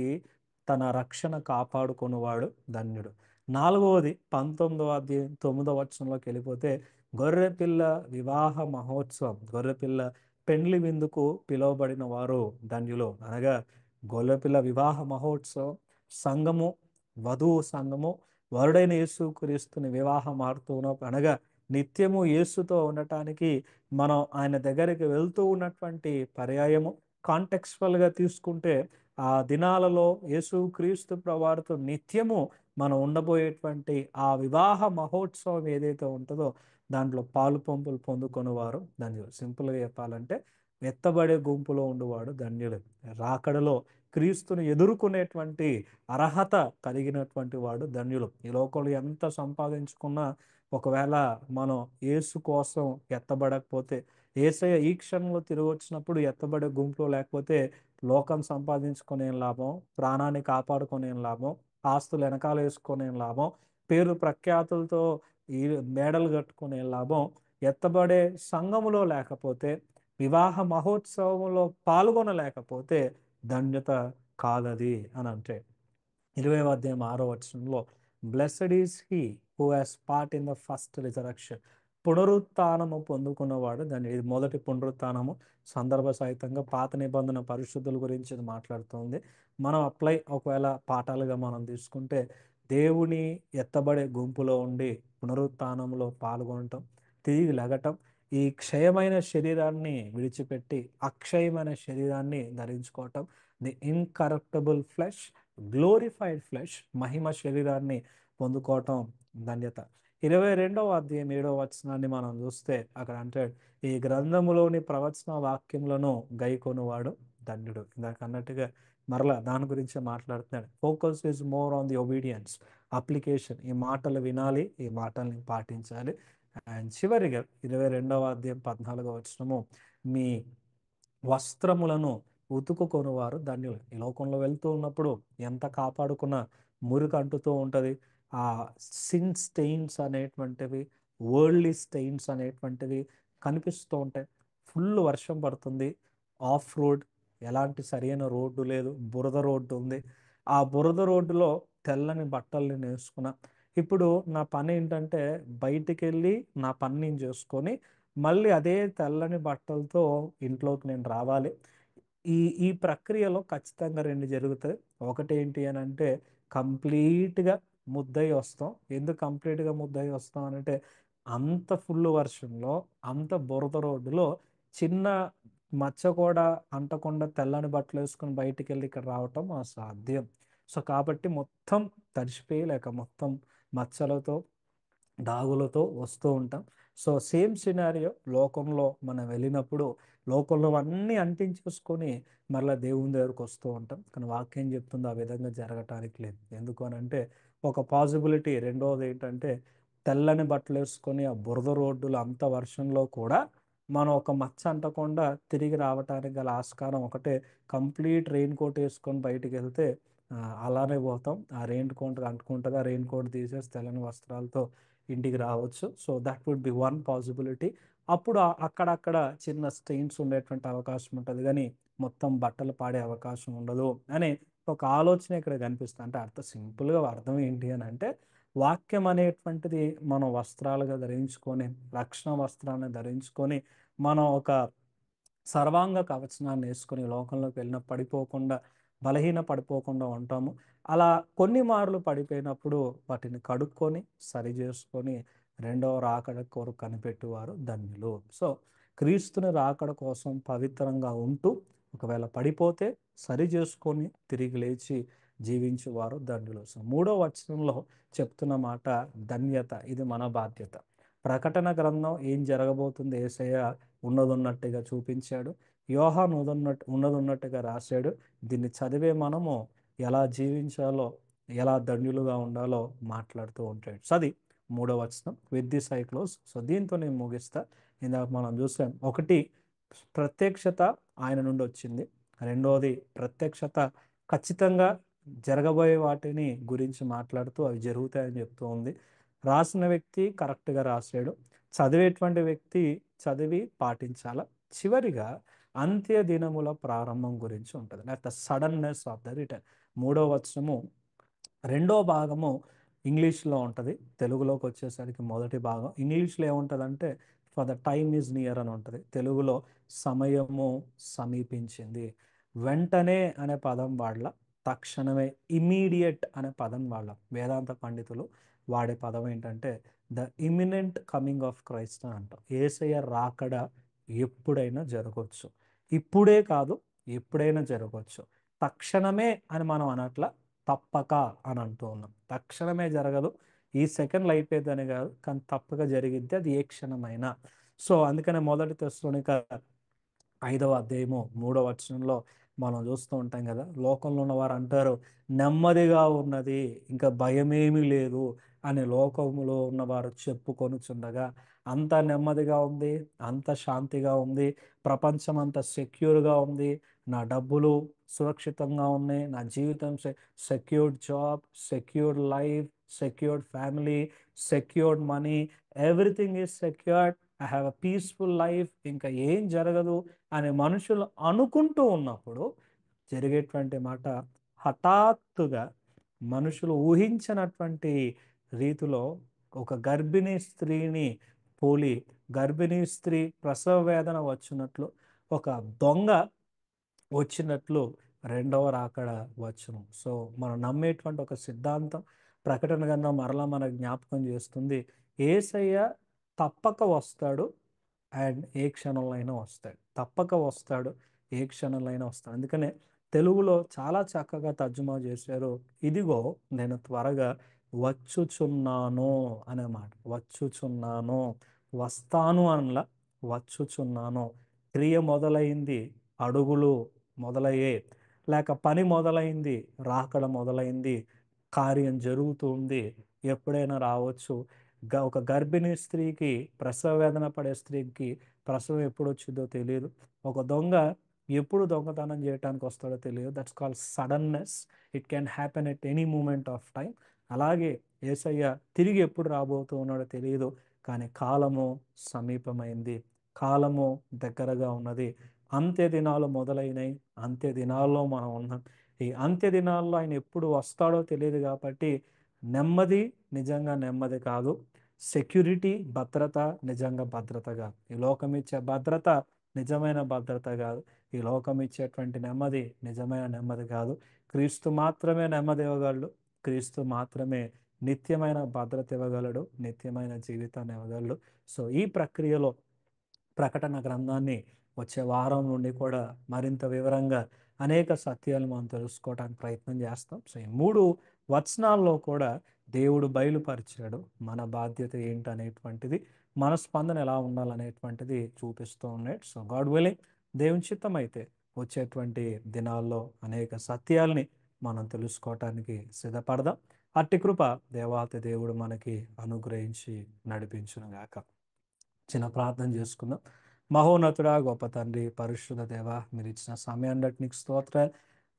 తన రక్షణ కాపాడుకునేవాడు ధన్యుడు. నాలుగవది 19వ అధ్యాయం 9వ వచనంలోకి వెళ్ళిపోతే, గొర్రెపిల్ల వివాహ మహోత్సవం, గొర్రెపిల్ల పెండ్లి విందుకు పిలువబడిన వారు ధన్యులు. అనగా గొర్రెపిల్ల వివాహ మహోత్సవం, సంఘము, వధువు సంఘము వరుడైన యేసు క్రీస్తుని వివాహం ఆడుతున్నప్పుడు, అనగా నిత్యము యేసుతో ఉండటానికి మనం ఆయన దగ్గరికి వెళ్తూ ఉన్నటువంటి పర్యాయము. కాంటెక్స్చువల్గా తీసుకుంటే ఆ దినాలలో యేసు క్రీస్తు ప్రభువారితో నిత్యము మనం ఉండబోయేటువంటి ఆ వివాహ మహోత్సవం ఏదైతే ఉంటుందో దాంట్లో పాలు పంపులు పొందుకునేవారు ధన్యులు. సింపుల్గా చెప్పాలంటే ఎత్తబడే గుంపులో ఉండేవాడు ధన్యుడు. రాకడలో క్రీస్తుని ఎదుర్కొనేటువంటి అర్హత కలిగినటువంటి వాడు ధన్యులు. ఈ లోకంలో ఎంత సంపాదించుకున్నా ఒకవేళ మనం యేసు కోసం ఎత్తబడకపోతే, యేసయ్య ఈ క్షణంలో తిరిగి వచ్చినప్పుడు ఎత్తబడే గుంపులో లేకపోతే లోకం సంపాదించుకునే లాభం, ప్రాణాన్ని కాపాడుకునే లాభం, ఆస్తులు వెనకాల వేసుకునే లాభం, పేరు ప్రఖ్యాతులతో ఈ మేడలు కట్టుకునే లాభం, ఎత్తబడే సంఘములో లేకపోతే, వివాహ మహోత్సవంలో పాల్గొనలేకపోతే ధన్యత కాదది అని అంటే. 20వ అధ్యాయం 6వ వచనంలో, blessed is he who has part in the first resurrection, పునరుత్థానము పొందుకున్నవాడు దాన్ని. ఇది మొదటి పునరుత్థానము, సందర్భ సహితంగా పాత నిబంధన పరిశుద్ధుల గురించి ఇది మాట్లాడుతుంది. మనం ఒకవేళ పాఠాలుగా మనం తీసుకుంటే, దేవుని ఎత్తబడే గుంపులో ఉండి పునరుత్థానంలో పాల్గొనటం, తిరిగి లెగటం, ఈ క్షయమైన శరీరాన్ని విడిచిపెట్టి అక్షయమైన శరీరాన్ని ధరించుకోవటం, the incorruptible flesh, glorified flesh, మహిమ శరీరాన్ని పొందుకోవటం ధన్యత. 22వ అధ్యాయం 7వ వచనాన్ని మనం చూస్తే అక్కడ అంటే, ఈ గ్రంథములోని ప్రవచన వాక్యములను గైకొనువాడు ధన్యుడు. ఇందాక అన్నట్టుగా మరలా దాని గురించే మాట్లాడుతున్నాడు. Focus is more on the obedience, application. ఈ మాటలు వినాలి, ఈ మాటల్ని పాటించాలి. అండ్ చివరిగా 22వ అధ్యాయం 14వ వచనము, మీ వస్త్రములను ఉతుకుకొనువారు ధన్యులు. ఈ లోకంలో వెళ్తూ ఉన్నప్పుడు ఎంత కాపాడుకున్న మురికి అంటుతూ ఉంటుంది. ఆ సిన్ స్టెయిన్స్ అనేటువంటివి, వరల్డ్లీ స్టెయిన్స్ అనేటువంటివి కనిపిస్తూ ఉంటాయి. ఫుల్ వర్షం పడుతుంది, ఆఫ్ రోడ్, ఎలాంటి సరైన రోడ్డు లేదు, బురద రోడ్డు ఉంది. ఆ బురద రోడ్డులో తెల్లని బట్టలు నేను వేసుకున్నా. ఇప్పుడు నా పని ఏంటంటే బయటికి వెళ్ళి నా పని నేను చేసుకొని మళ్ళీ అదే తెల్లని బట్టలతో ఇంట్లోకి నేను రావాలి. ఈ ఈ ప్రక్రియలో ఖచ్చితంగా రెండు జరుగుతాయి. ఒకటి ఏంటి అని అంటే కంప్లీట్గా ముద్దయి వస్తాం. ఎందుకు కంప్లీట్గా ముద్దయి వస్తాం అని అంటే, అంత ఫుల్ వర్షంలో, అంత బురద రోడ్డులో చిన్న మచ్చ కూడా అంటకుండా తెల్లని బట్టలు వేసుకొని బయటికి వెళ్ళి ఇక్కడ రావటం అసాధ్యం. సో కాబట్టి మొత్తం తడిసిపోయి లేక మొత్తం మచ్చలతో డాగులతో వస్తూ ఉంటాం. సో సేమ్ సినారియో లోకంలో మనం వెళ్ళినప్పుడు లోకంలో అన్నీ అంటించేసుకొని మరలా దేవుని దగ్గరకు వస్తూ ఉంటాం. కానీ వాక్యం చెప్తుంది ఆ విధంగా జరగటానికి లేదు. ఎందుకు అని అంటే ఒక పాసిబిలిటీ. రెండవది ఏంటంటే తెల్లని బట్టలు వేసుకొని ఆ బురద రోడ్డులు అంత వర్షంలో కూడా మనం ఒక మచ్చ అంటకుండా తిరిగి రావటానికి గల ఆస్కారం ఒకటే, కంప్లీట్ రెయిన్ కోట్ వేసుకొని బయటికి వెళ్తే అలానే పోతాం. ఆ రెయిన్ కోట్ అంటుకుంటుంది, ఆ రెయిన్ కోట్ తీసేసి తెల్లని వస్త్రాలతో ఇంటికి రావచ్చు. So that would be one possibility. అప్పుడు అక్కడక్కడ చిన్న స్టెయిన్స్ ఉండేటువంటి అవకాశం ఉంటుంది, కానీ మొత్తం బట్టలు పాడే అవకాశం ఉండదు అని ఒక ఆలోచన ఇక్కడ కనిపిస్తుంది. అంటే సింపుల్గా అర్థం ఏంటి అని అంటే, వాక్యం అనేటువంటిది మనం వస్త్రాలుగా ధరించుకొని, రక్షణ వస్త్రాన్ని ధరించుకొని, మనం ఒక సర్వాంగ కవచనాన్ని వేసుకొని లోకంలోకి వెళ్ళిన పడిపోకుండా, బలహీన పడిపోకుండా ఉంటాము. అలా కొన్ని మార్లు పడిపోయినప్పుడు వాటిని కడుక్కొని సరి చేసుకొని రెండవ రాకడ కొరకు కనిపెట్టువారు ధన్యులు. సో క్రీస్తుని రాకడ కోసం పవిత్రంగా ఉంటూ ఒకవేళ పడిపోతే సరి చేసుకొని తిరిగి లేచి జీవించువారు ధన్యులు. సో 3వ వచనంలో చెప్తున్న మాట ధన్యత. ఇది మన బాధ్యత. ప్రకటన గ్రంథం ఏం జరగబోతుంది యేసయ్య ఉన్నదన్నట్టుగా చూపించాడు. యోహాను ఉన్నదన్నట్టుగా రాశాడు. దీన్ని చదివే మనము ఎలా జీవించాలో, ఎలా ధన్యులుగా ఉండాలో మాట్లాడుతూ ఉంటాడు. సో అది 3వ వచనం విత్ ది సైక్లోస్. సో దీంతో నేను ముగిస్తా. ఇందాక మనం చూసాం, ఒకటి ప్రత్యక్షత ఆయన నుండి వచ్చింది. రెండవది ప్రత్యక్షత ఖచ్చితంగా జరగబోయే వాటిని గురించి మాట్లాడుతూ అవి జరుగుతాయని చెప్తూ ఉంది. రాసిన వ్యక్తి కరెక్ట్గా రాశాడు, చదివేటువంటి వ్యక్తి చదివి పాటించాల. చివరిగా అంత్య దినముల ప్రారంభం గురించి ఉంటుంది, లేకపోతే సడన్నెస్ ఆఫ్ ద రిటర్న్. 3వ వచనము రెండో భాగము ఇంగ్లీష్లో ఉంటుంది, తెలుగులోకి వచ్చేసరికి మొదటి భాగం ఇంగ్లీష్లో ఏముంటుందంటే for the time is near అని ఉంటుంది. తెలుగులో సమయము సమీపించింది. వెంటనే అనే పదం వాడల, తక్షణమే, ఇమీడియట్ అనే పదం వాడల. వేదాంత పండితులు వాడే పదం ఏంటంటే the imminent coming of Christ అని అంటాం. యేసయ్య రాకడ ఎప్పుడైనా జరగవచ్చు. ఇప్పుడే కాదు, ఎప్పుడైనా జరగవచ్చు. తక్షణమే అని మనం అనట్ల, తప్పక అని అంటూ ఉన్నాం. తక్షణమే జరగదు, ఈ సెకండ్లో అయిపోయిందని కాదు, కానీ తప్పక జరిగిద్ది, అది ఏ క్షణమైనా. సో అందుకనే 1 తెస్సలోనిక 5వ అధ్యాయము 3వ వచనంలో మనం చూస్తూ ఉంటాం కదా, లోకంలో ఉన్న వారు అంటారు నెమ్మదిగా ఉన్నది, ఇంకా భయమేమీ లేదు అని లోకములో ఉన్నవారు చెప్పుకొనుచుండగా, అంత నెమ్మదిగా ఉంది, అంత శాంతిగా ఉంది, ప్రపంచం అంత సెక్యూర్గా ఉంది, నా డబ్బులు సురక్షితంగా ఉన్నాయి, నా జీవితం secured job, secured life, secured family, secured money, everything is secured, I have a peaceful life, ఇంకా ఏం జరగదు అని మనుషులు అనుకుంటూ ఉన్నప్పుడు జరిగేటువంటి మాట, హఠాత్తుగా మనుషులు ఊహించినటువంటి రీతిలో ఒక గర్భిణీ స్త్రీని పోలి, గర్భిణీ స్త్రీ ప్రసవ వేదన వచ్చినట్లు, ఒక దొంగ వచ్చినట్లు రెండవ రాకడ వచ్చును. సో మనం నమ్మేటువంటి ఒక సిద్ధాంతం ప్రకటన గ్రంథం మరలా మన జ్ఞాపకం చేస్తుంది, యేసయ్య తప్పక వస్తాడు, అండ్ ఏ క్షణంలో అయినా వస్తాడు. తప్పక వస్తాడు, ఏ క్షణంలో అయినా వస్తాడు. అందుకనే తెలుగులో చాలా చక్కగా తర్జుమా చేశారు, ఇదిగో నేను త్వరగా వచ్చుచున్నాను అనే మాట. వచ్చుచున్నాను, వస్తాను అనలా, వచ్చుచున్నాను. క్రియ మొదలైంది, అడుగులు మొదలయ్యే, లేక పని మొదలైంది, రాకడ మొదలైంది, కార్యం జరుగుతుంది, ఎప్పుడైనా రావచ్చు. ఒక గర్భిణీ స్త్రీకి, ప్రసవ వేదన పడే స్త్రీకి ప్రసవం ఎప్పుడు వచ్చిందో తెలియదు. ఒక దొంగ ఎప్పుడు దొంగతనం చేయడానికి వస్తాడో తెలియదు. That's called suddenness. It can happen at any moment of time. అలాగే యేసయ్య తిరిగి ఎప్పుడు రాబోతూ ఉన్నాడో తెలియదు. కానీ కాలము సమీపమైంది, కాలము దగ్గరగా ఉన్నది. అంత్య దినాలు మొదలైనవి, అంత్య దినాల్లో మనం ఉన్నాం. ఈ అంత్య దినాల్లో ఆయన ఎప్పుడు వస్తాడో తెలియదు కాబట్టి నెమ్మది నిజంగా నెమ్మది కాదు. సెక్యూరిటీ, భద్రత నిజంగా భద్రత కాదు. ఈ లోకం ఇచ్చే భద్రత నిజమైన భద్రత కాదు. ఈ లోకం ఇచ్చేటువంటి నెమ్మది నిజమైన నెమ్మది కాదు. క్రీస్తు మాత్రమే నెమ్మది ఇవ్వగలడు. క్రీస్తు మాత్రమే నిత్యమైన భద్రత ఇవ్వగలడు, నిత్యమైన జీవితాన్ని ఇవ్వగలడు. సో ఈ ప్రక్రియలో ప్రకటన గ్రంథాన్ని వచ్చే వారం నుండి కూడా మరింత వివరంగా అనేక సత్యాలు మనం తెలుసుకోవడానికి ప్రయత్నం చేస్తాం. సో ఈ 3 వచనాల్లో కూడా దేవుడు బయలుపరిచాడు మన బాధ్యత ఏంటనేటువంటిది, మన స్పందన ఎలా ఉండాలనేటువంటిది చూపిస్తూ ఉన్నాడు. సో గాడ్ విల్లింగ్, దేవుని చిత్తం అయితే వచ్చేటువంటి దినాల్లో అనేక సత్యాల్ని మనం తెలుసుకోవటానికి సిద్ధపడదాం. అట్టి కృప దేవాతి దేవుడు మనకి అనుగ్రహించి నడిపించునుగాక. చిన్న ప్రార్థన చేసుకుందాం. మహోన్నతుడా, గొప్ప తండ్రి, పరిశుద్ధ దేవ, మీరు ఇచ్చిన సమయాన్ని నీకు స్తోత్రాలు.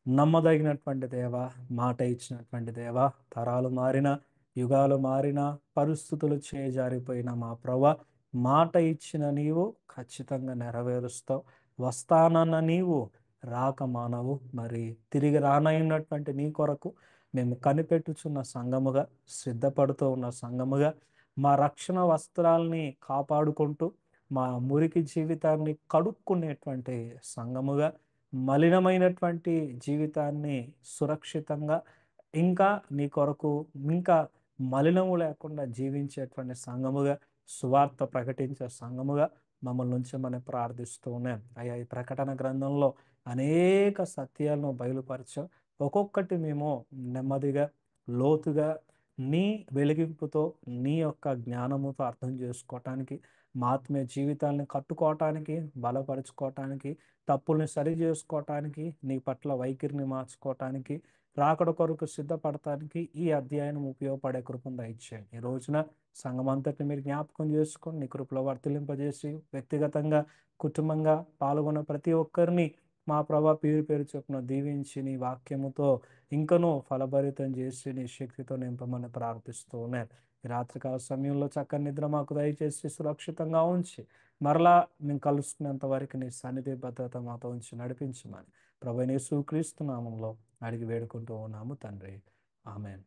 నమ్మదగినటువంటి దేవ, మాట ఇచ్చినటువంటి దేవ, తరాలు మారిన, యుగాలు మారిన, పరిస్థితులు చేజారిపోయిన మా ప్రభా, మాట ఇచ్చిన నీవు ఖచ్చితంగా నెరవేరుస్తావు. వస్తానన్న నీవు రాక మానవు. మరి తిరిగి రానైనటువంటి నీ కొరకు మేము కనిపెట్టుచున్న సంఘముగా, సిద్ధపడుతూ ఉన్న సంఘముగా, మా రక్షణ వస్త్రాల్ని కాపాడుకుంటూ మా మురికి జీవితాన్ని కడుక్కునేటువంటి సంఘముగా, మలినమైనటువంటి జీవితాన్ని సురక్షితంగా, ఇంకా నీ కొరకు ఇంకా మలినము లేకుండా జీవించేటువంటి సంఘముగా, సువార్త ప్రకటించే సంఘముగా మమ్మల్ని ఉంచమని ప్రార్థిస్తూ ఉన్నాం. అయ్యా, ఈ ప్రకటన గ్రంథంలో అనేక సత్యాలను బయలుపరచాం. ఒక్కొక్కటి మేము నెమ్మదిగా, లోతుగా, నీ వెలిగింపుతో, నీ యొక్క జ్ఞానముతో అర్థం చేసుకోవటానికి, మా ఆత్మీయ జీవితాన్ని కట్టుకోవటానికి, బలపరుచుకోవటానికి, తప్పుల్ని సరి చేసుకోవటానికి, నీ పట్ల వైఖరిని మార్చుకోవటానికి, రాకడ కొరకు సిద్ధపడటానికి ఈ అధ్యాయం ఉపయోగపడే కృపను దయచేయండి. ఈ రోజున సంఘం అంతటిని మీరు జ్ఞాపకం చేసుకొని నీ కృపలో వర్తిలింపజేసి, వ్యక్తిగతంగా, కుటుంబంగా పాల్గొన్న ప్రతి ఒక్కరిని మా ప్రభా పేరు పేరు చొప్పున దీవించి నీ వాక్యముతో ఇంకనూ ఫలభరితం చేసి నీ శక్తితో నింపమని ప్రార్థిస్తూ ఉన్నాను. ఈ రాత్రికాల సమయంలో చక్కని నిద్ర మాకు దయచేసి సురక్షితంగా ఉంచి మరలా మేము కలుసుకునేంత వరకు నీ సన్నిధి భద్రత మాతో ఉంచి నడిపించమని ప్రభువైన యేసుక్రీస్తు నామములో అడిగి వేడుకుంటూ ఉన్నాము తండ్రి. ఆమేన్.